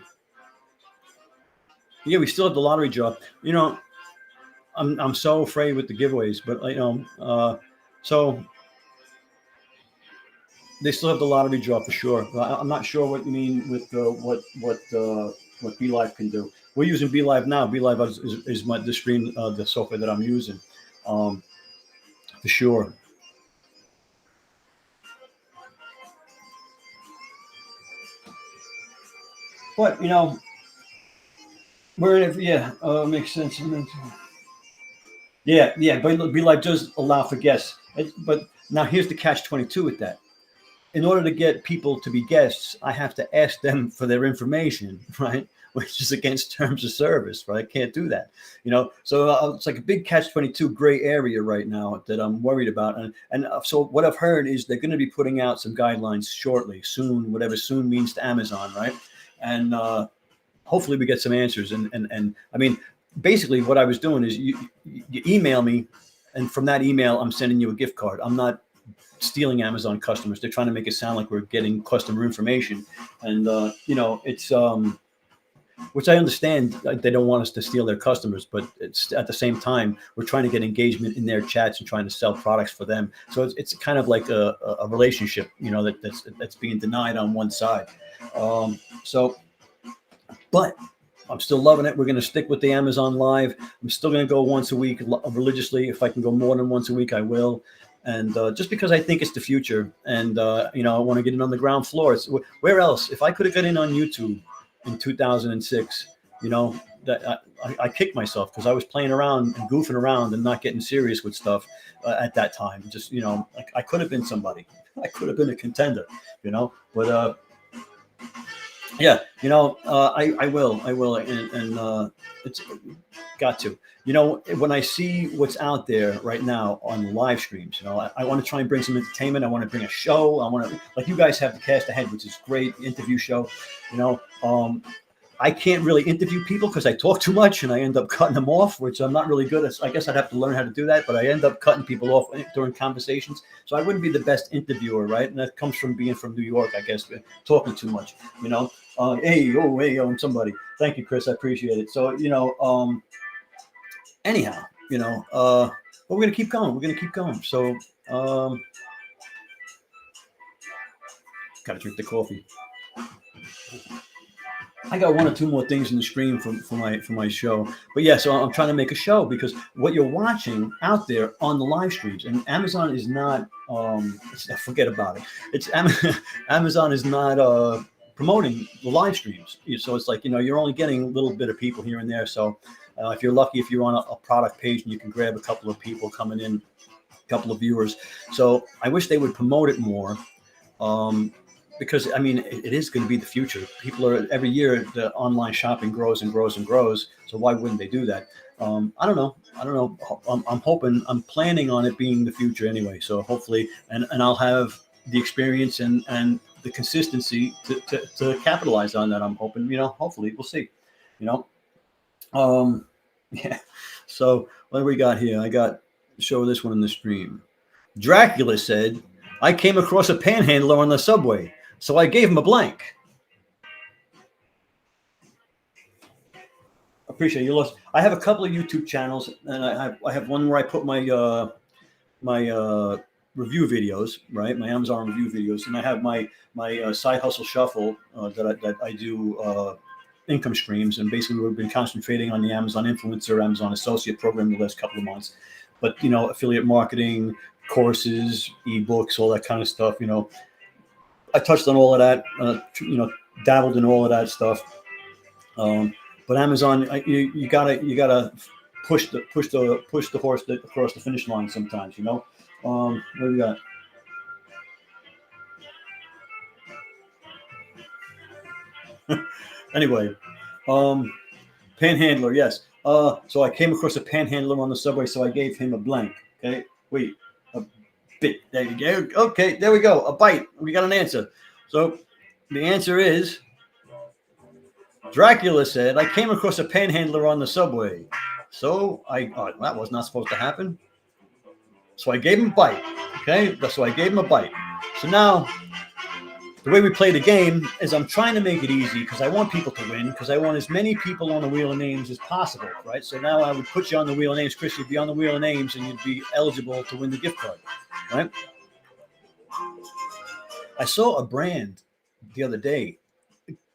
Yeah, we still have the lottery draw. You know, I'm so afraid with the giveaways, but you know, so they still have the lottery draw for sure. I'm not sure what you mean with what Be Live can do. We're using Be Live now. Be Live is the stream, the software that I'm using, for sure. But you know, we're in it. Yeah, makes sense. Yeah, but Be Live does allow for guests. But now here's the catch-22 with that. In order to get people to be guests, I have to ask them for their information, right? Which is against terms of service, right? I can't do that, you know. So it's like a big catch-22 gray area right now that I'm worried about. And so what I've heard is they're going to be putting out some guidelines shortly, soon, whatever soon means to Amazon, right? And hopefully we get some answers. And I mean, basically what I was doing is you email me, and from that email, I'm sending you a gift card. I'm not stealing Amazon customers. They're trying to make it sound like we're getting customer information. And, you know, it's, which I understand they don't want us to steal their customers, but it's at the same time, we're trying to get engagement in their chats and trying to sell products for them. So it's kind of like a relationship, you know, that's being denied on one side. But I'm still loving it. We're going to stick with the Amazon Live. I'm still going to go once a week religiously. If I can go more than once a week, I will. And just because I think it's the future, and you know, I want to get in on the ground floor. Where else? If I could have got in on YouTube in 2006, you know, that I kicked myself because I was playing around and goofing around and not getting serious with stuff at that time. Just, you know, I could have been somebody. I could have been a contender, you know. But yeah, you know, I will, and it's got to. You know, when I see what's out there right now on live streams, you know, I want to try and bring some entertainment. I want to bring a show. I want to, like you guys have the Cast Ahead, which is great interview show. You know, I can't really interview people because I talk too much and I end up cutting them off, which I'm not really good at. I guess I'd have to learn how to do that, but I end up cutting people off during conversations. So I wouldn't be the best interviewer, right? And that comes from being from New York, I guess, talking too much, you know. Hey, I'm somebody. Thank you, Chris. I appreciate it. So, you know, anyhow, you know, but we're gonna keep going. We're gonna keep going. So, gotta drink the coffee. I got one or two more things in the stream for my show, but yeah. So I'm trying to make a show because what you're watching out there on the live streams, and Amazon is not. Forget about it. It's Amazon is not promoting the live streams, so it's like you're only getting a little bit of people here and there. So if you're lucky, if you're on a product page and you can grab a couple of people coming in, a couple of viewers. So I wish they would promote it more. Because I mean, it is going to be the future. People are every year the online shopping grows and grows and grows. So why wouldn't they do that? I don't know. I'm hoping. I'm planning on it being the future anyway. So hopefully, and I'll have the experience and the consistency to capitalize on that. I'm hoping. Hopefully we'll see. Yeah. So what do we got here? I got show this one in the stream. Dracula said, "I came across a panhandler on the subway. So I gave him a blank." Appreciate you, Lost. I have a couple of YouTube channels, and I have one where I put my review videos, right? My Amazon review videos, and I have my side hustle shuffle that I do income streams, and basically we've been concentrating on the Amazon influencer, Amazon associate program the last couple of months. But affiliate marketing, courses, ebooks, all that kind of stuff. I touched on all of that, dabbled in all of that stuff. But Amazon, you gotta push the horse across the finish line sometimes. What do we got? Anyway, panhandler, yes. So I came across a panhandler on the subway, so I gave him a blank. Okay, wait. Bit. There you go. Okay, there we go. A bite. We got an answer. So the answer is Dracula said, "I came across a panhandler on the subway. So that was not supposed to happen. So I gave him a bite. Okay, so I gave him a bite. So now the way we play the game is I'm trying to make it easy because I want people to win, because I want as many people on the Wheel of Names as possible, right? So now I would put you on the Wheel of Names. Chris, you'd be on the Wheel of Names and you'd be eligible to win the gift card, right? I saw a brand the other day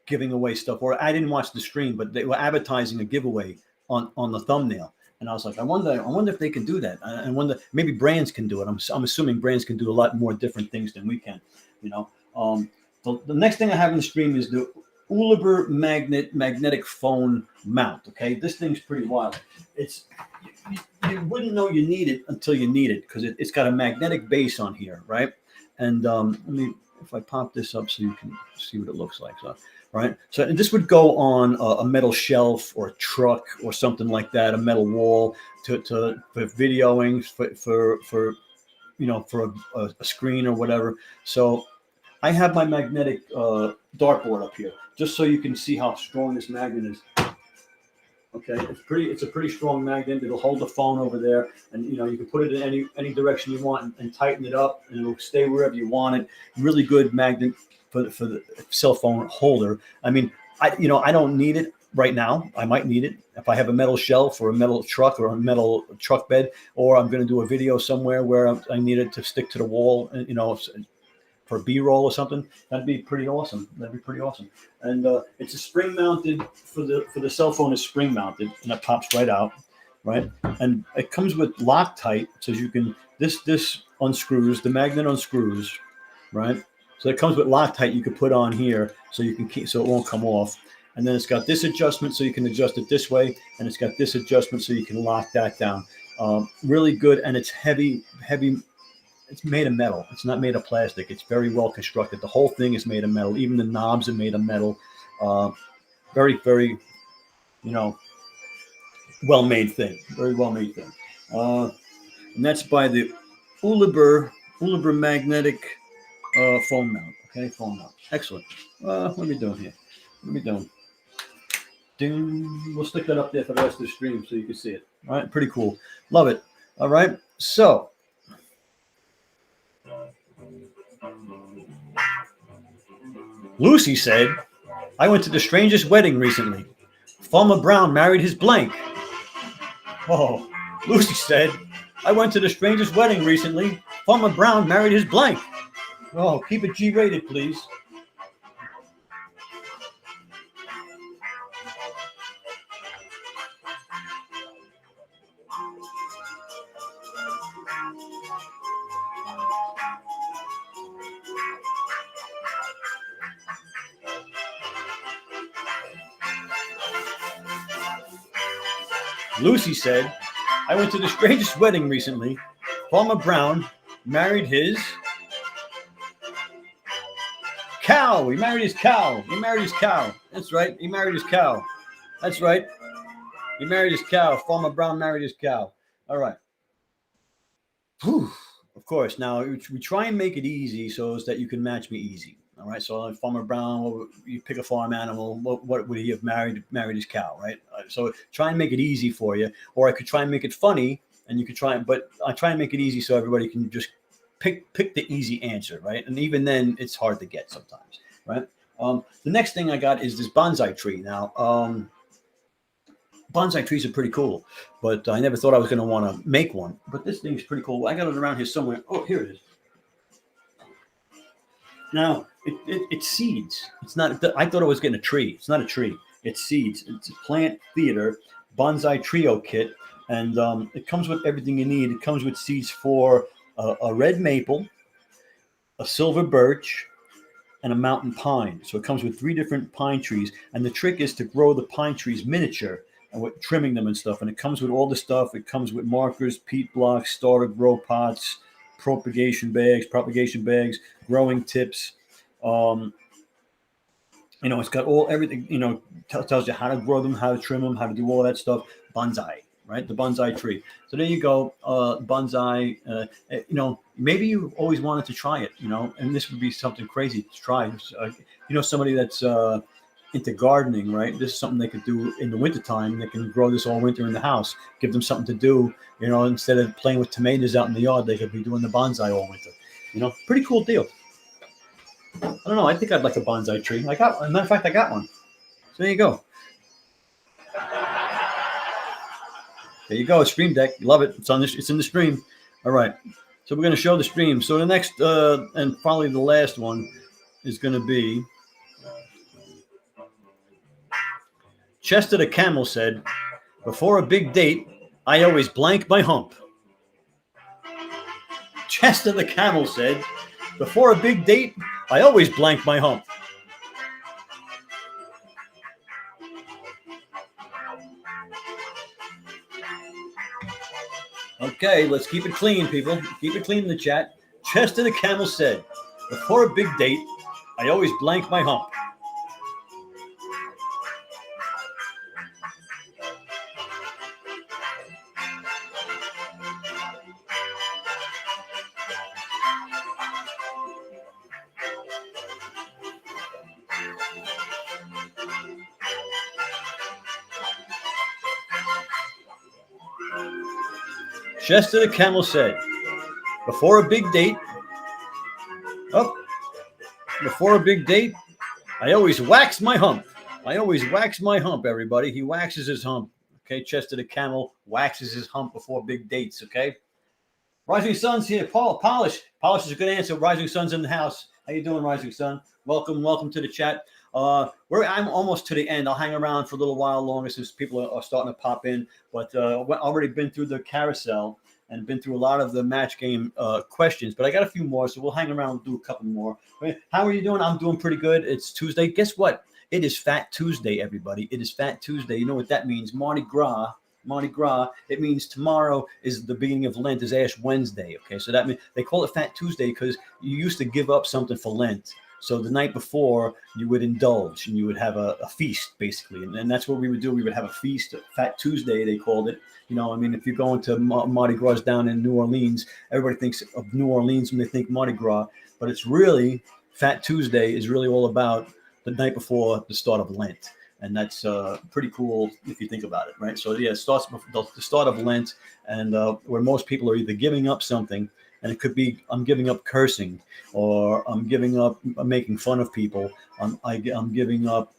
giving away stuff, or I didn't watch the stream, but they were advertising a giveaway on the thumbnail. And I was like, I wonder if they can do that. I wonder, maybe brands can do it. I'm assuming brands can do a lot more different things than we can, The next thing I have in the stream is the Uliber magnetic phone mount. Okay, this thing's pretty wild. It's you wouldn't know you need it until you need it, because it's got a magnetic base on here, right? And let me, if I pop this up so you can see what it looks like. So, right. So and this would go on a metal shelf or a truck or something like that, a metal wall for videoing, for a screen or whatever. So I have my magnetic dartboard up here, just so you can see how strong this magnet is. Okay, it's a pretty strong magnet. It'll hold the phone over there, and you can put it in any direction you want and tighten it up, and it'll stay wherever you want it. Really good magnet for the cell phone holder. I mean, I don't need it right now. I might need it if I have a metal shelf or a metal truck or a metal truck bed, or I'm going to do a video somewhere where I need it to stick to the wall, for B-roll or something. That'd be pretty awesome. And it's a spring mounted for the cell phone is spring mounted, and it pops right out, right? And it comes with Loctite, so you can this unscrews, the magnet unscrews, right? So it comes with Loctite you could put on here, so you can keep, so it won't come off. And then it's got this adjustment, so you can adjust it this way, and it's got this adjustment, so you can lock that down. Really good, and it's heavy. It's made of metal. It's not made of plastic. It's very well constructed. The whole thing is made of metal. Even the knobs are made of metal. Very, very, well-made thing. Very well-made thing. And that's by the Uliber magnetic phone mount. Okay, phone mount. Excellent. What are we doing here? We'll stick that up there for the rest of the stream so you can see it. All right, pretty cool. Love it. All right, so. Lucy said, "I went to the strangest wedding recently. Farmer Brown married his blank." Oh, Lucy said, I went to the strangest wedding recently. Farmer Brown married his blank. Oh, keep it G-rated, please. Lucy said, I went to the strangest wedding recently. Farmer Brown married his cow. He married his cow. He married his cow. That's right. He married his cow. That's right. He married his cow. Farmer Brown married his cow. All right. Whew. Of course. Now we try and make it easy so as that you can match me easy. All right. So Farmer Brown, you pick a farm animal. What would he have married? Married his cow, right? So try and make it easy for you, or I could try and make it funny, and you could try. But I try and make it easy so everybody can just pick the easy answer, right? And even then, it's hard to get sometimes, right? The next thing I got is this bonsai tree. Now, bonsai trees are pretty cool, but I never thought I was going to want to make one. But this thing's pretty cool. I got it around here somewhere. Oh, here it is. Now, it's seeds. It's not. I thought it was getting a tree. It's not a tree. It's seeds. It's a plant theater bonsai trio kit, and it comes with everything you need. It comes with seeds for a red maple, a silver birch, and a mountain pine. So it comes with 3 different pine trees, and the trick is to grow the pine trees miniature and with trimming them and stuff. And it comes with all the stuff. It comes with markers, peat blocks, starter grow pots, propagation bags, growing tips. It's got everything. Tells you how to grow them, how to trim them, how to do all that stuff. Bonsai, right? The bonsai tree. So there you go. Bonsai. Maybe you always wanted to try it. And this would be something crazy to try. Somebody that's into gardening, right? This is something they could do in the wintertime. They can grow this all winter in the house. Give them something to do. Instead of playing with tomatoes out in the yard, they could be doing the bonsai all winter. Pretty cool deal. I don't know. I think I'd like a bonsai tree. As a matter of fact, I got one. So there you go. There you go. Stream Deck. Love it. It's in the stream. All right. So we're going to show the stream. So the next and probably the last one is going to be Chester the Camel said, before a big date, I always blank my hump. Chester the Camel said, before a big date, I always blank my hump. Okay, let's keep it clean, people. Keep it clean in the chat. Chester the Camel said, before a big date, I always blank my hump. Chester the Camel said, before a big date, I always wax my hump. I always wax my hump, everybody. He waxes his hump. Okay, Chester the Camel waxes his hump before big dates, okay? Rising Sun's here. Polish. Polish is a good answer. Rising Sun's in the house. How you doing, Rising Sun? Welcome to the chat. I'm almost to the end. I'll hang around for a little while longer since people are starting to pop in. But I've already been through the carousel and been through a lot of the match game questions. But I got a few more, so we'll hang around and do a couple more. How are you doing? I'm doing pretty good. It's Tuesday. Guess what? It is Fat Tuesday, everybody. It is Fat Tuesday. You know what that means? Mardi Gras. It means tomorrow is the beginning of Lent, is Ash Wednesday. Okay, so that means they call it Fat Tuesday because you used to give up something for Lent. So the night before, you would indulge and you would have a feast, basically. And that's what we would do. We would have a feast. Fat Tuesday, they called it. If you're going to Mardi Gras down in New Orleans, everybody thinks of New Orleans when they think Mardi Gras. But it's really, Fat Tuesday is really all about the night before the start of Lent. And that's pretty cool if you think about it, right? So, yeah, it starts the start of Lent, and where most people are either giving up something, and it could be I'm giving up cursing, or I'm giving up making fun of people. I'm giving up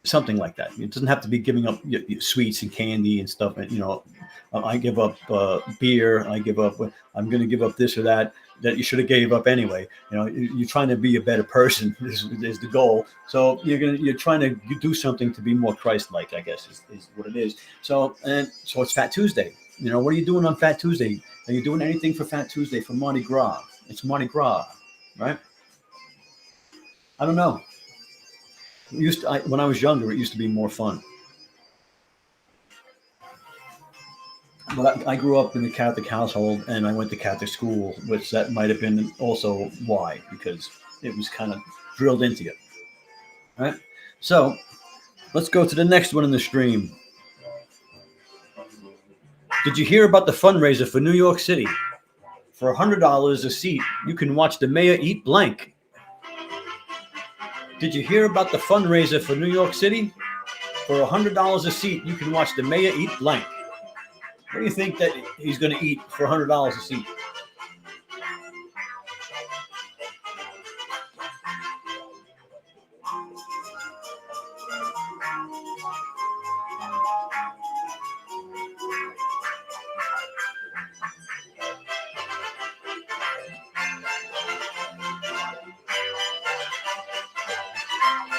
something like that. It doesn't have to be giving up sweets and candy and stuff, I give up beer. I'm going to give up this or that you should have gave up anyway. You know, you're trying to be a better person is the goal. So you're trying to do something to be more Christ-like, I guess is what it is. So it's Fat Tuesday. You know, what are you doing on Fat Tuesday? Are you doing anything for Fat Tuesday for Mardi Gras? It's Mardi Gras, right? I don't know. When I was younger, it used to be more fun. But I grew up in a Catholic household, and I went to Catholic school, which that might have been also why, because it was kind of drilled into you. All right. So let's go to the next one in the stream. Did you hear about the fundraiser for New York City? For $100 a seat, you can watch the mayor eat blank. Did you hear about the fundraiser for New York City? For $100 a seat, you can watch the mayor eat blank. What do you think that he's going to eat for $100 a seat?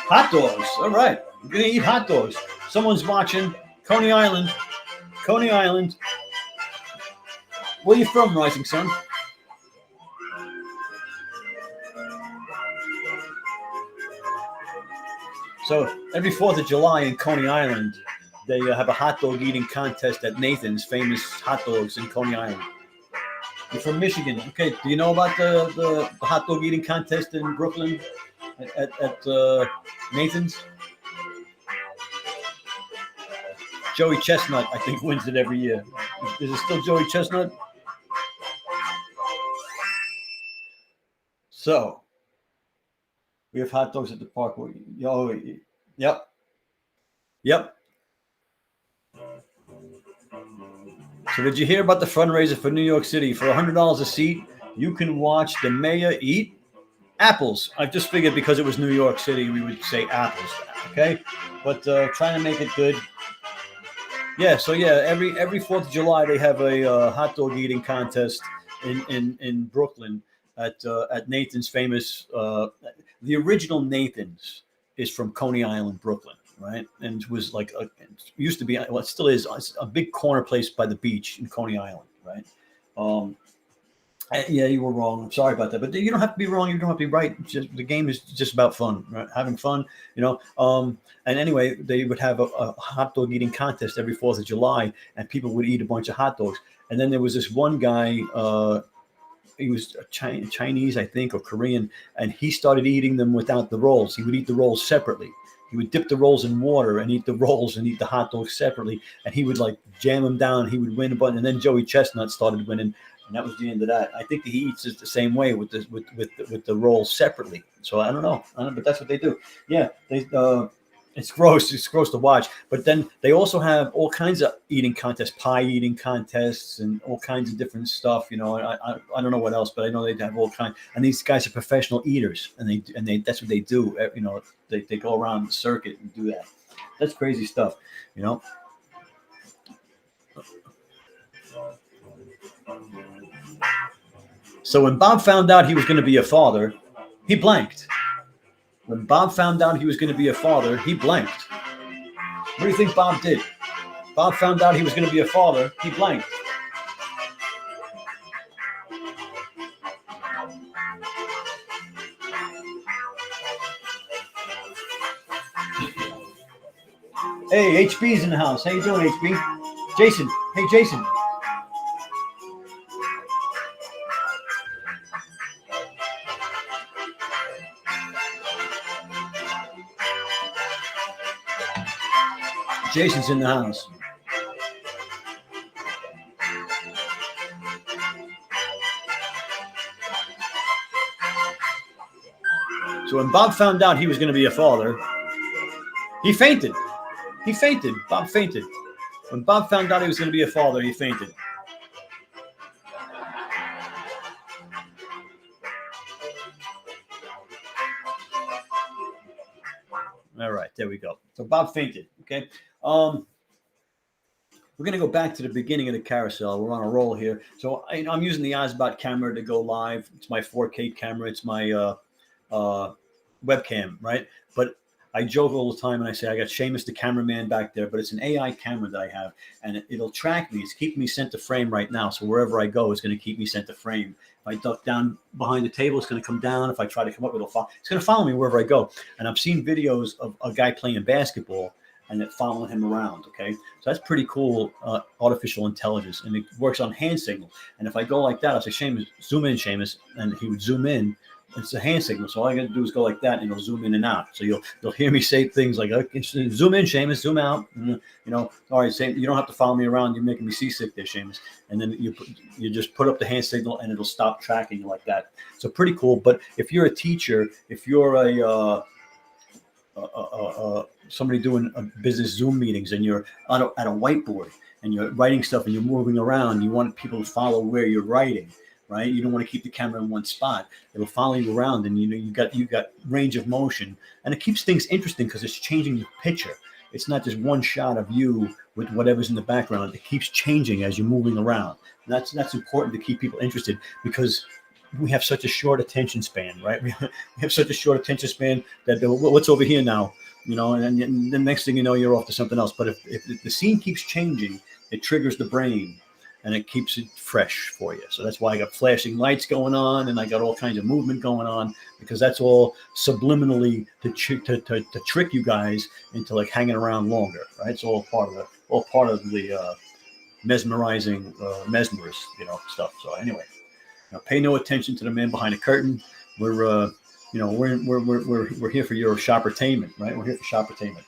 Hot dogs. All right. We're going to eat hot dogs. Someone's watching. Coney Island. Coney Island. Where are you from, Rising Sun? So every 4th of July in Coney Island, they have a hot dog eating contest at Nathan's, famous hot dogs in Coney Island. You're from Michigan. Okay. Do you know about the hot dog eating contest in Brooklyn at Nathan's? Joey Chestnut, I think, wins it every year. Is it still Joey Chestnut? So we have hot dogs at the park. Yep. So did you hear about the fundraiser for New York City? For $100 a seat, you can watch the mayor eat apples. I just figured because it was New York City, we would say apples. Okay, but trying to make it good. Yeah. So yeah, every 4th of July they have a hot dog eating contest in Brooklyn at Nathan's famous. The original Nathan's is from Coney Island, Brooklyn, right? And it was like it used to be, well, it still is a big corner place by the beach in Coney Island, right? Yeah, you were wrong. I'm sorry about that, but you don't have to be wrong. You don't have to be right. The game is just about fun, right? Having fun, you know. And anyway, they would have a hot dog eating contest every 4th of July, and people would eat a bunch of hot dogs. And then there was this one guy. He was Chinese, I think, or Korean, and he started eating them without the rolls. He would eat the rolls separately. He would dip the rolls in water and eat the rolls and eat the hot dogs separately. And he would like jam them down. He would win a bunch. And then Joey Chestnut started winning. And that was the end of that. I think that he eats it the same way with the rolls separately. So I don't know, but that's what they do. Yeah, it's gross. It's gross to watch. But then they also have all kinds of eating contests, pie eating contests, and all kinds of different stuff. You know, I don't know what else, but I know they have all kinds. And these guys are professional eaters, and they that's what they do. You know, they go around the circuit and do that. That's crazy stuff. You know. So when Bob found out he was going to be a father, he blanked. When Bob found out he was going to be a father, he blanked. What do you think Bob did? Bob found out he was going to be a father, he blanked. Hey, HB's in the house. How you doing, HB? Jason. Hey, Jason. Jason's in the house. So when Bob found out he was going to be a father, he fainted. He fainted. Bob fainted. When Bob found out he was going to be a father, he fainted. All right, there we go. So Bob fainted. Okay. we're going to go back to the beginning of the carousel. We're on a roll here. So I'm using the Osbot camera to go live. It's my 4K camera. It's my webcam, right? But I joke all the time and I say I got Seamus the cameraman back there, but it's an AI camera that I have, and it'll track me. It's keeping me center frame right now. So wherever I go, it's going to keep me center frame. If I duck down behind the table, it's going to come down. If I try to come up, it'll follow. It's going to follow me wherever I go. And I've seen videos of a guy playing basketball and it following him around. Okay, so that's pretty cool, artificial intelligence, and it works on hand signal. And if I go like that, I'll say, Seamus, zoom in, Seamus, and he would zoom in. It's a hand signal, so all I got to do is go like that, and it'll zoom in and out. So you'll hear me say things like, okay, "Zoom in, Seamus, zoom out." And, all right, Seamus, you don't have to follow me around. You're making me seasick there, Seamus. And then you just put up the hand signal, and it'll stop tracking you like that. So pretty cool. But if you're a teacher, if you're somebody doing a business Zoom meetings, and you're at a whiteboard and you're writing stuff and you're moving around, you want people to follow where you're writing. Right, you don't want to keep the camera in one spot. It'll follow you around, and you got range of motion, and it keeps things interesting because it's changing the picture. It's not just one shot of you with whatever's in the background. It keeps changing as you're moving around. And that's important to keep people interested, because we have such a short attention span, right? We have such a short attention span that what's over here now, and the next thing you know, you're off to something else. But if the scene keeps changing, it triggers the brain, and it keeps it fresh for you. So that's why I got flashing lights going on, and I got all kinds of movement going on, because that's all subliminally to trick you guys into like hanging around longer, right? It's all part of the mesmerizing mesmerist, stuff. So anyway, pay no attention to the man behind the curtain. We're here for your shoppertainment, right? We're here for shoppertainment.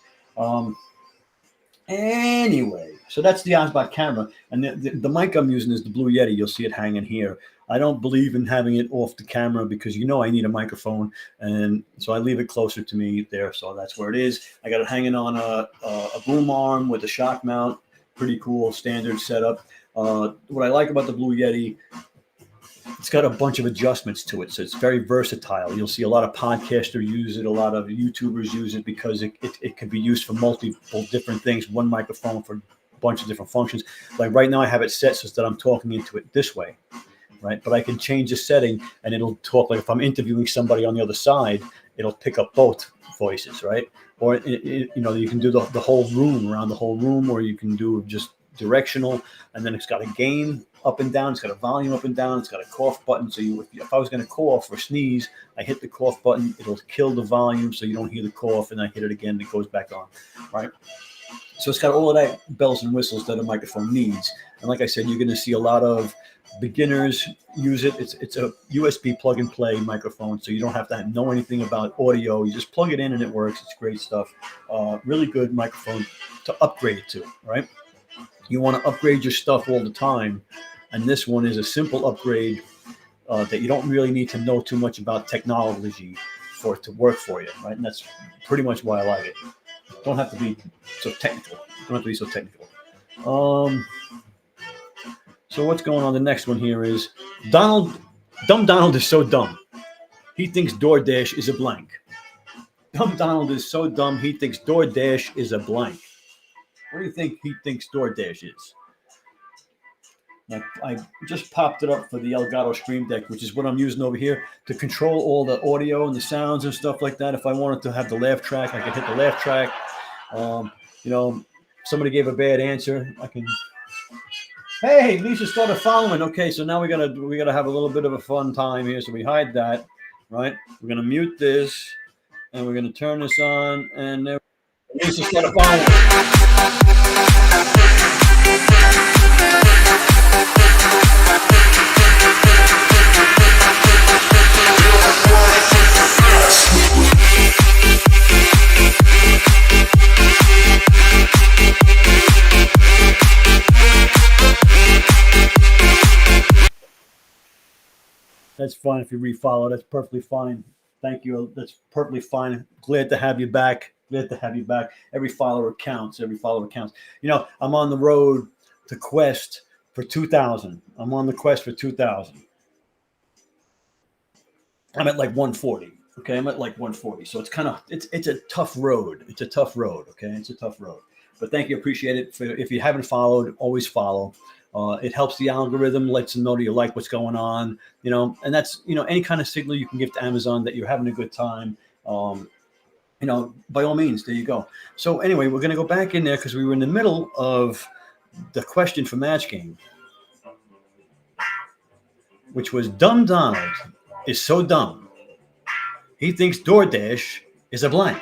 Anyway, so that's the Osbot camera, and the mic I'm using is the Blue Yeti. You'll see it hanging here. I don't believe in having it off the camera because I need a microphone, and so I leave it closer to me there. So that's where it is. I got it hanging on a boom arm with a shock mount. Pretty cool standard setup. What I like about the Blue Yeti, it's got a bunch of adjustments to it, so it's very versatile. You'll see a lot of podcasters use it, a lot of YouTubers use it, because it can be used for multiple different things. One microphone for a bunch of different functions. Like right now I have it set so that I'm talking into it this way, right? But I can change the setting and it'll talk, like if I'm interviewing somebody on the other side, it'll pick up both voices, right? Or you can do the whole room, around the whole room, or you can do just directional, and then it's got a gain up and down, it's got a volume up and down, it's got a cough button. So if I was going to cough or sneeze, I hit the cough button, it'll kill the volume so you don't hear the cough, and I hit it again, it goes back on, right? So it's got all of that bells and whistles that a microphone needs. And like I said, you're going to see a lot of beginners use it. It's a USB plug and play microphone, so you don't have to know anything about audio. You just plug it in and it works. It's great stuff. Really good microphone to upgrade to, right? You want to upgrade your stuff all the time, and this one is a simple upgrade that you don't really need to know too much about technology for it to work for you, right? And that's pretty much why I like it. Don't have to be so technical. So what's going on? The next one here is Dumb Donald is so dumb. He thinks DoorDash is a blank. Dumb Donald is so dumb. He thinks DoorDash is a blank. What do you think he thinks DoorDash is? Now, I just popped it up for the Elgato Stream Deck, which is what I'm using over here to control all the audio and the sounds and stuff like that. If I wanted to have the laugh track, I can hit the laugh track. Somebody gave a bad answer, I can. Hey, Lisa started following. Okay, so now we gotta have a little bit of a fun time here. So we hide that, right? We're gonna mute this, and we're gonna turn this on, and there. Lisa started following. That's fine if you refollow. That's perfectly fine. Thank you. That's perfectly fine. Glad to have you back. Every follower counts. I'm on the road to quest for 2,000. I'm on the quest for 2,000. I'm at like 140. Okay, I'm at like 140. So it's a tough road. Okay, it's a tough road. But thank you, appreciate it. If you haven't followed, always follow. It helps the algorithm, lets them know that you like what's going on, and that's, any kind of signal you can give to Amazon that you're having a good time. By all means, there you go. So anyway, we're going to go back in there because we were in the middle of the question for Match Game, which was Dumb Donald is so dumb. He thinks DoorDash is a blank.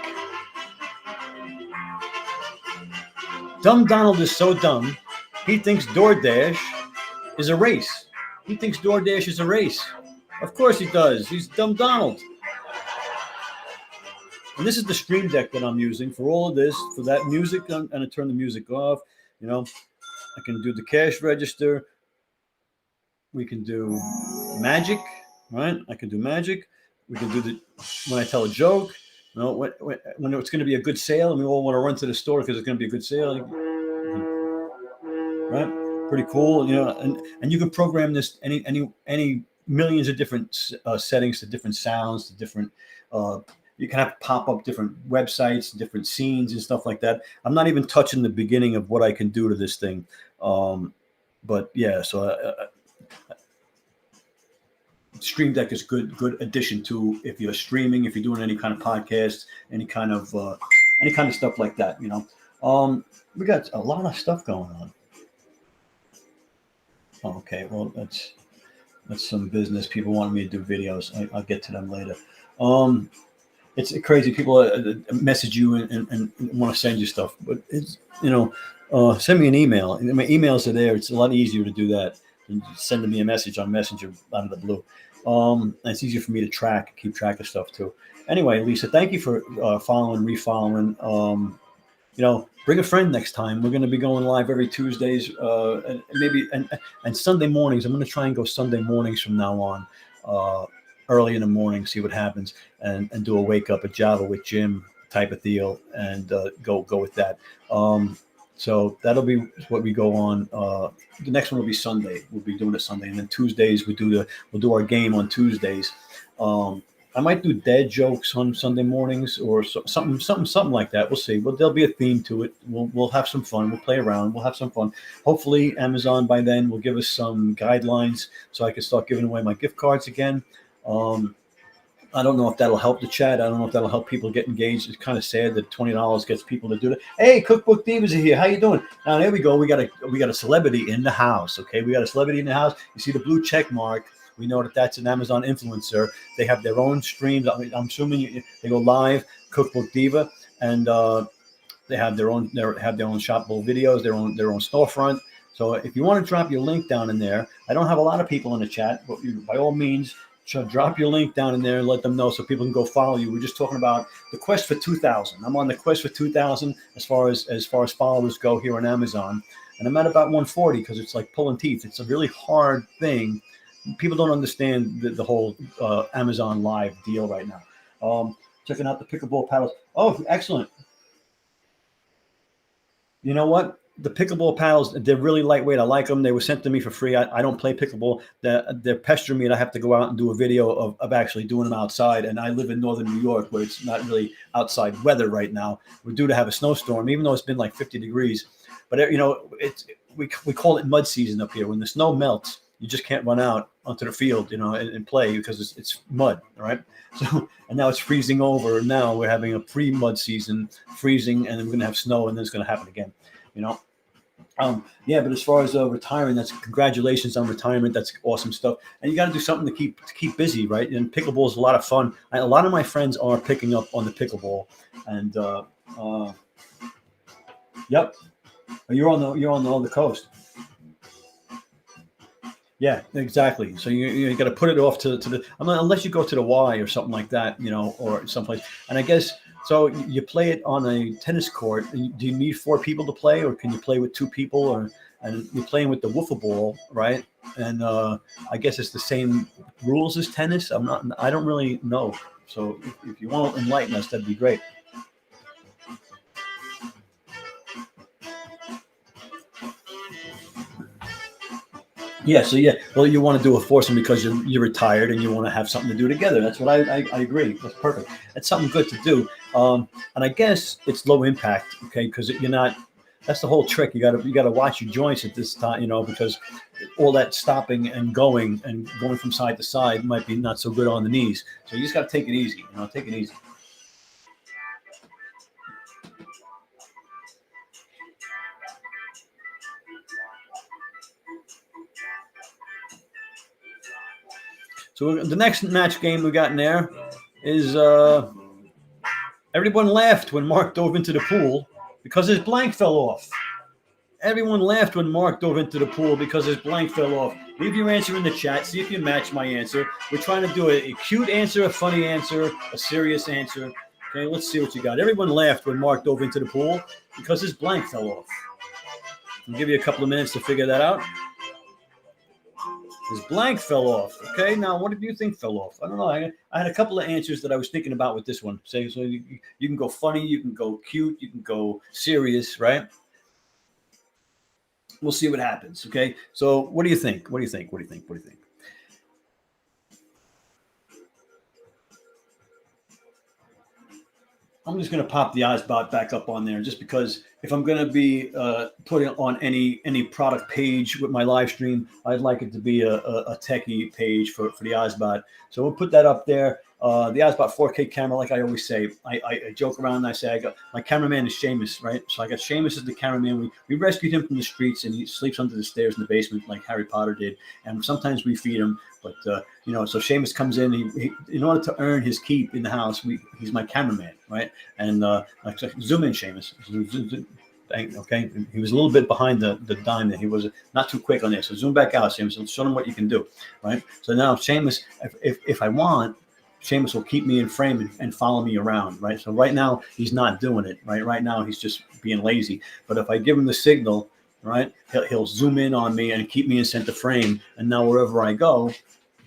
Dumb Donald is so dumb. He thinks DoorDash is a race. He thinks DoorDash is a race. Of course he does. He's Dumb Donald. And this is the Stream Deck that I'm using for all of this, for that music. I'm going to turn the music off. I can do the cash register. We can do magic, right? I can do magic. We can do when I tell a joke. When it's going to be a good sale, and we all want to run to the store because it's going to be a good sale, right? Pretty cool, and you can program this any millions of different settings to different sounds, to different. You can have pop up different websites, different scenes, and stuff like that. I'm not even touching the beginning of what I can do to this thing, but yeah. So Stream Deck is good addition to if you're streaming, if you're doing any kind of podcast, any kind of stuff like that. We got a lot of stuff going on. Okay, well that's some business. People want me to do videos. I'll get to them later. It's crazy. People message you and want to send you stuff, but it's send me an email. My emails are there. It's a lot easier to do that than sending me a message on Messenger out of the blue. And it's easier for me to keep track of stuff too. Anyway, Lisa, thank you for following, refollowing. Bring a friend next time. We're going to be going live every Tuesdays, and maybe and Sunday mornings. I'm going to try and go Sunday mornings from now on, early in the morning, see what happens, and do a wake up at Java with Jim type of deal, and go with that. So that'll be what we go on. The next one will be Sunday. We'll be doing it Sunday, and then Tuesdays we'll do our game on Tuesdays. I might do dad jokes on Sunday mornings or something like that. We'll see. Well, there'll be a theme to it. We'll have some fun. We'll play around. We'll have some fun. Hopefully, Amazon by then will give us some guidelines so I can start giving away my gift cards again. I don't know if that'll help the chat. I don't know if that'll help people get engaged. It's kind of sad that $20 gets people to do it. Hey, Cookbook Divas are here. How you doing? Now there we go. We got a celebrity in the house. Okay, we got a celebrity in the house. You see the blue check mark. We know that that's an Amazon influencer. They have their own streams. I'm assuming they go live. Cookbook Diva, and they have their own shoppable videos, their own storefront. So if you want to drop your link down in there, I don't have a lot of people in the chat, but by all means. Drop your link down in there and let them know so people can go follow you. We're just talking about the quest for 2,000. I'm on the quest for 2,000 as far as followers go here on Amazon, and I'm at about 140 because it's like pulling teeth. It's a really hard thing. People don't understand the whole Amazon Live deal right now. Checking out the pickleball paddles. Oh, excellent. You know what? The pickleball paddles, they're really lightweight. I like them. They were sent to me for free. I don't play pickleball. They're pestering me to have to go out and do a video of actually doing them outside. And I live in northern New York where it's not really outside weather right now. We're due to have a snowstorm, even though it's been like 50 degrees. But, we call it mud season up here. When the snow melts, you just can't run out onto the field, and play because it's mud, all right? So, and now it's freezing over. Now we're having a pre-mud season, freezing, and then we're going to have snow, and then it's going to happen again. But as far as retiring, that's congratulations on retirement. That's awesome stuff. And you got to do something to keep busy, right? And pickleball is a lot of fun. A lot of my friends are picking up on the pickleball, and yep, you're on the coast. Yeah, exactly. So you got to put it off to the unless you go to the Y or something like that, or someplace. And I guess. So you play it on a tennis court. Do you need 4 people to play, or can you play with 2 people? And you're playing with the wiffle ball, right? And I guess it's the same rules as tennis. I don't really know. So if you want to enlighten us, that'd be great. Yeah. So yeah. Well, you want to do a foursome because you're retired and you want to have something to do together. That's what I agree. That's perfect. That's something good to do. And I guess it's low impact, okay? Because you're not That's the whole trick. You gotta watch your joints at this time, because all that stopping and going from side to side might be not so good on the knees. So you just gotta take it easy. Take it easy. So the next match game we got in there is everyone laughed when Mark dove into the pool because his blank fell off. Everyone laughed when Mark dove into the pool because his blank fell off. Leave your answer in the chat. See if you match my answer. We're trying to do a cute answer, a funny answer, a serious answer. Okay, let's see what you got. Everyone laughed when Mark dove into the pool because his blank fell off. I'll give you a couple of minutes to figure that out. His blank fell off. Okay, now what do you think fell off? I don't know. I had a couple of answers that I was thinking about with this one. So you can go funny, you can go cute, you can go serious, right? We'll see what happens. Okay, so what do you think? What do you think? What do you think? What do you think? I'm just going to pop the Ozbot back up on there just because if I'm going to be putting on any product page with my live stream, I'd like it to be a techie page for the Ozbot. So we'll put that up there. The Ozbot 4K camera, like I always say, I joke around and I say, I got my cameraman is Seamus, right? So I got Seamus as the cameraman. We rescued him from the streets and he sleeps under the stairs in the basement like Harry Potter did. And sometimes we feed him, but so Seamus comes in, he in order to earn his keep in the house, he's my cameraman, right? And zoom in, Seamus. Okay, he was a little bit behind the dime there. He was not too quick on this. So zoom back out, Seamus, and show them what you can do, right? So now Seamus, if I want, Seamus will keep me in frame and follow me around, right? So right now he's not doing it, right? Right now he's just being lazy. But if I give him the signal, right, he'll zoom in on me and keep me in center frame. And now wherever I go,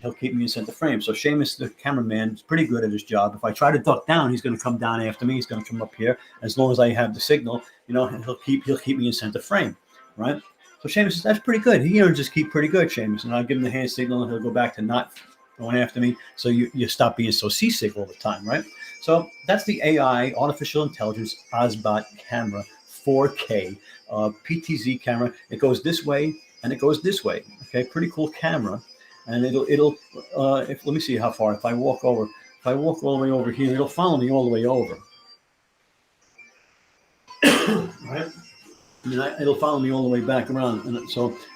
he'll keep me in center frame. So Seamus, the cameraman, is pretty good at his job. If I try to duck down, he's going to come down after me. He's going to come up here. As long as I have the signal, he'll keep me in center frame, right? So Seamus, that's pretty good. He earns his keep pretty good, Seamus. And I'll give him the hand signal, and he'll go back to not going after me. So you stop being so seasick all the time, right? So that's the AI, artificial intelligence, Ozbot camera, 4K, PTZ camera. It goes this way and it goes this way. Okay, pretty cool camera. And let me see how far. If I walk all the way over here, it'll follow me all the way over. Right? It'll follow me all the way back around. And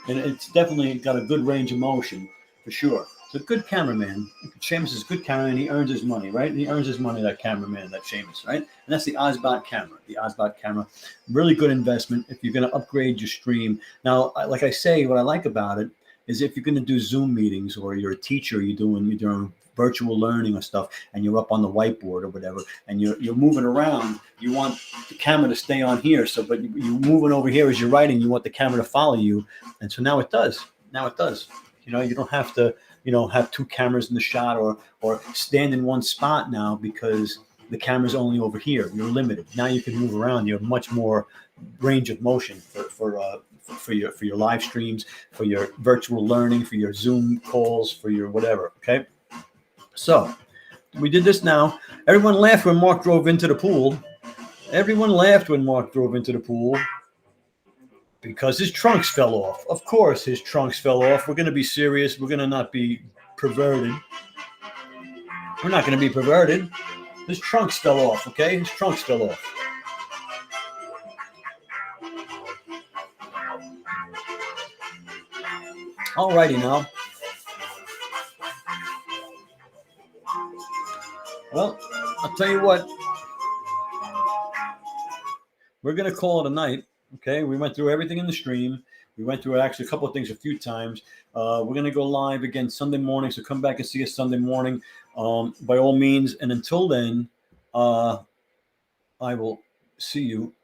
it's definitely got a good range of motion for sure. It's a good cameraman. Seamus is a good cameraman. He earns his money, right? He earns his money, that cameraman, that Seamus, right? And that's the Ozbot camera. The Ozbot camera, really good investment if you're going to upgrade your stream. Now, like I say, what I like about it is if you're going to do Zoom meetings or you're a teacher, you're doing virtual learning or stuff, and you're up on the whiteboard or whatever, and you're moving around, you want the camera to stay on here. But you're moving over here as you're writing, you want the camera to follow you. And so now it does. You don't have to, have two cameras in the shot or stand in one spot now because the camera's only over here. You're limited. Now you can move around. You have much more range of motion for your live streams, for your virtual learning, for your Zoom calls, for your whatever. Okay. So we did this now. Everyone laughed when Mark drove into the pool. Because his trunks fell off. Of course, his trunks fell off. We're going to be serious. We're going to not be perverted. We're not going to be perverted. His trunks fell off, okay? His trunks fell off. Alrighty now. Well, I'll tell you what. We're going to call it a night. Okay, we went through everything in the stream. We went through actually a couple of things a few times. We're going to go live again Sunday morning, so come back and see us Sunday morning by all means. And until then, I will see you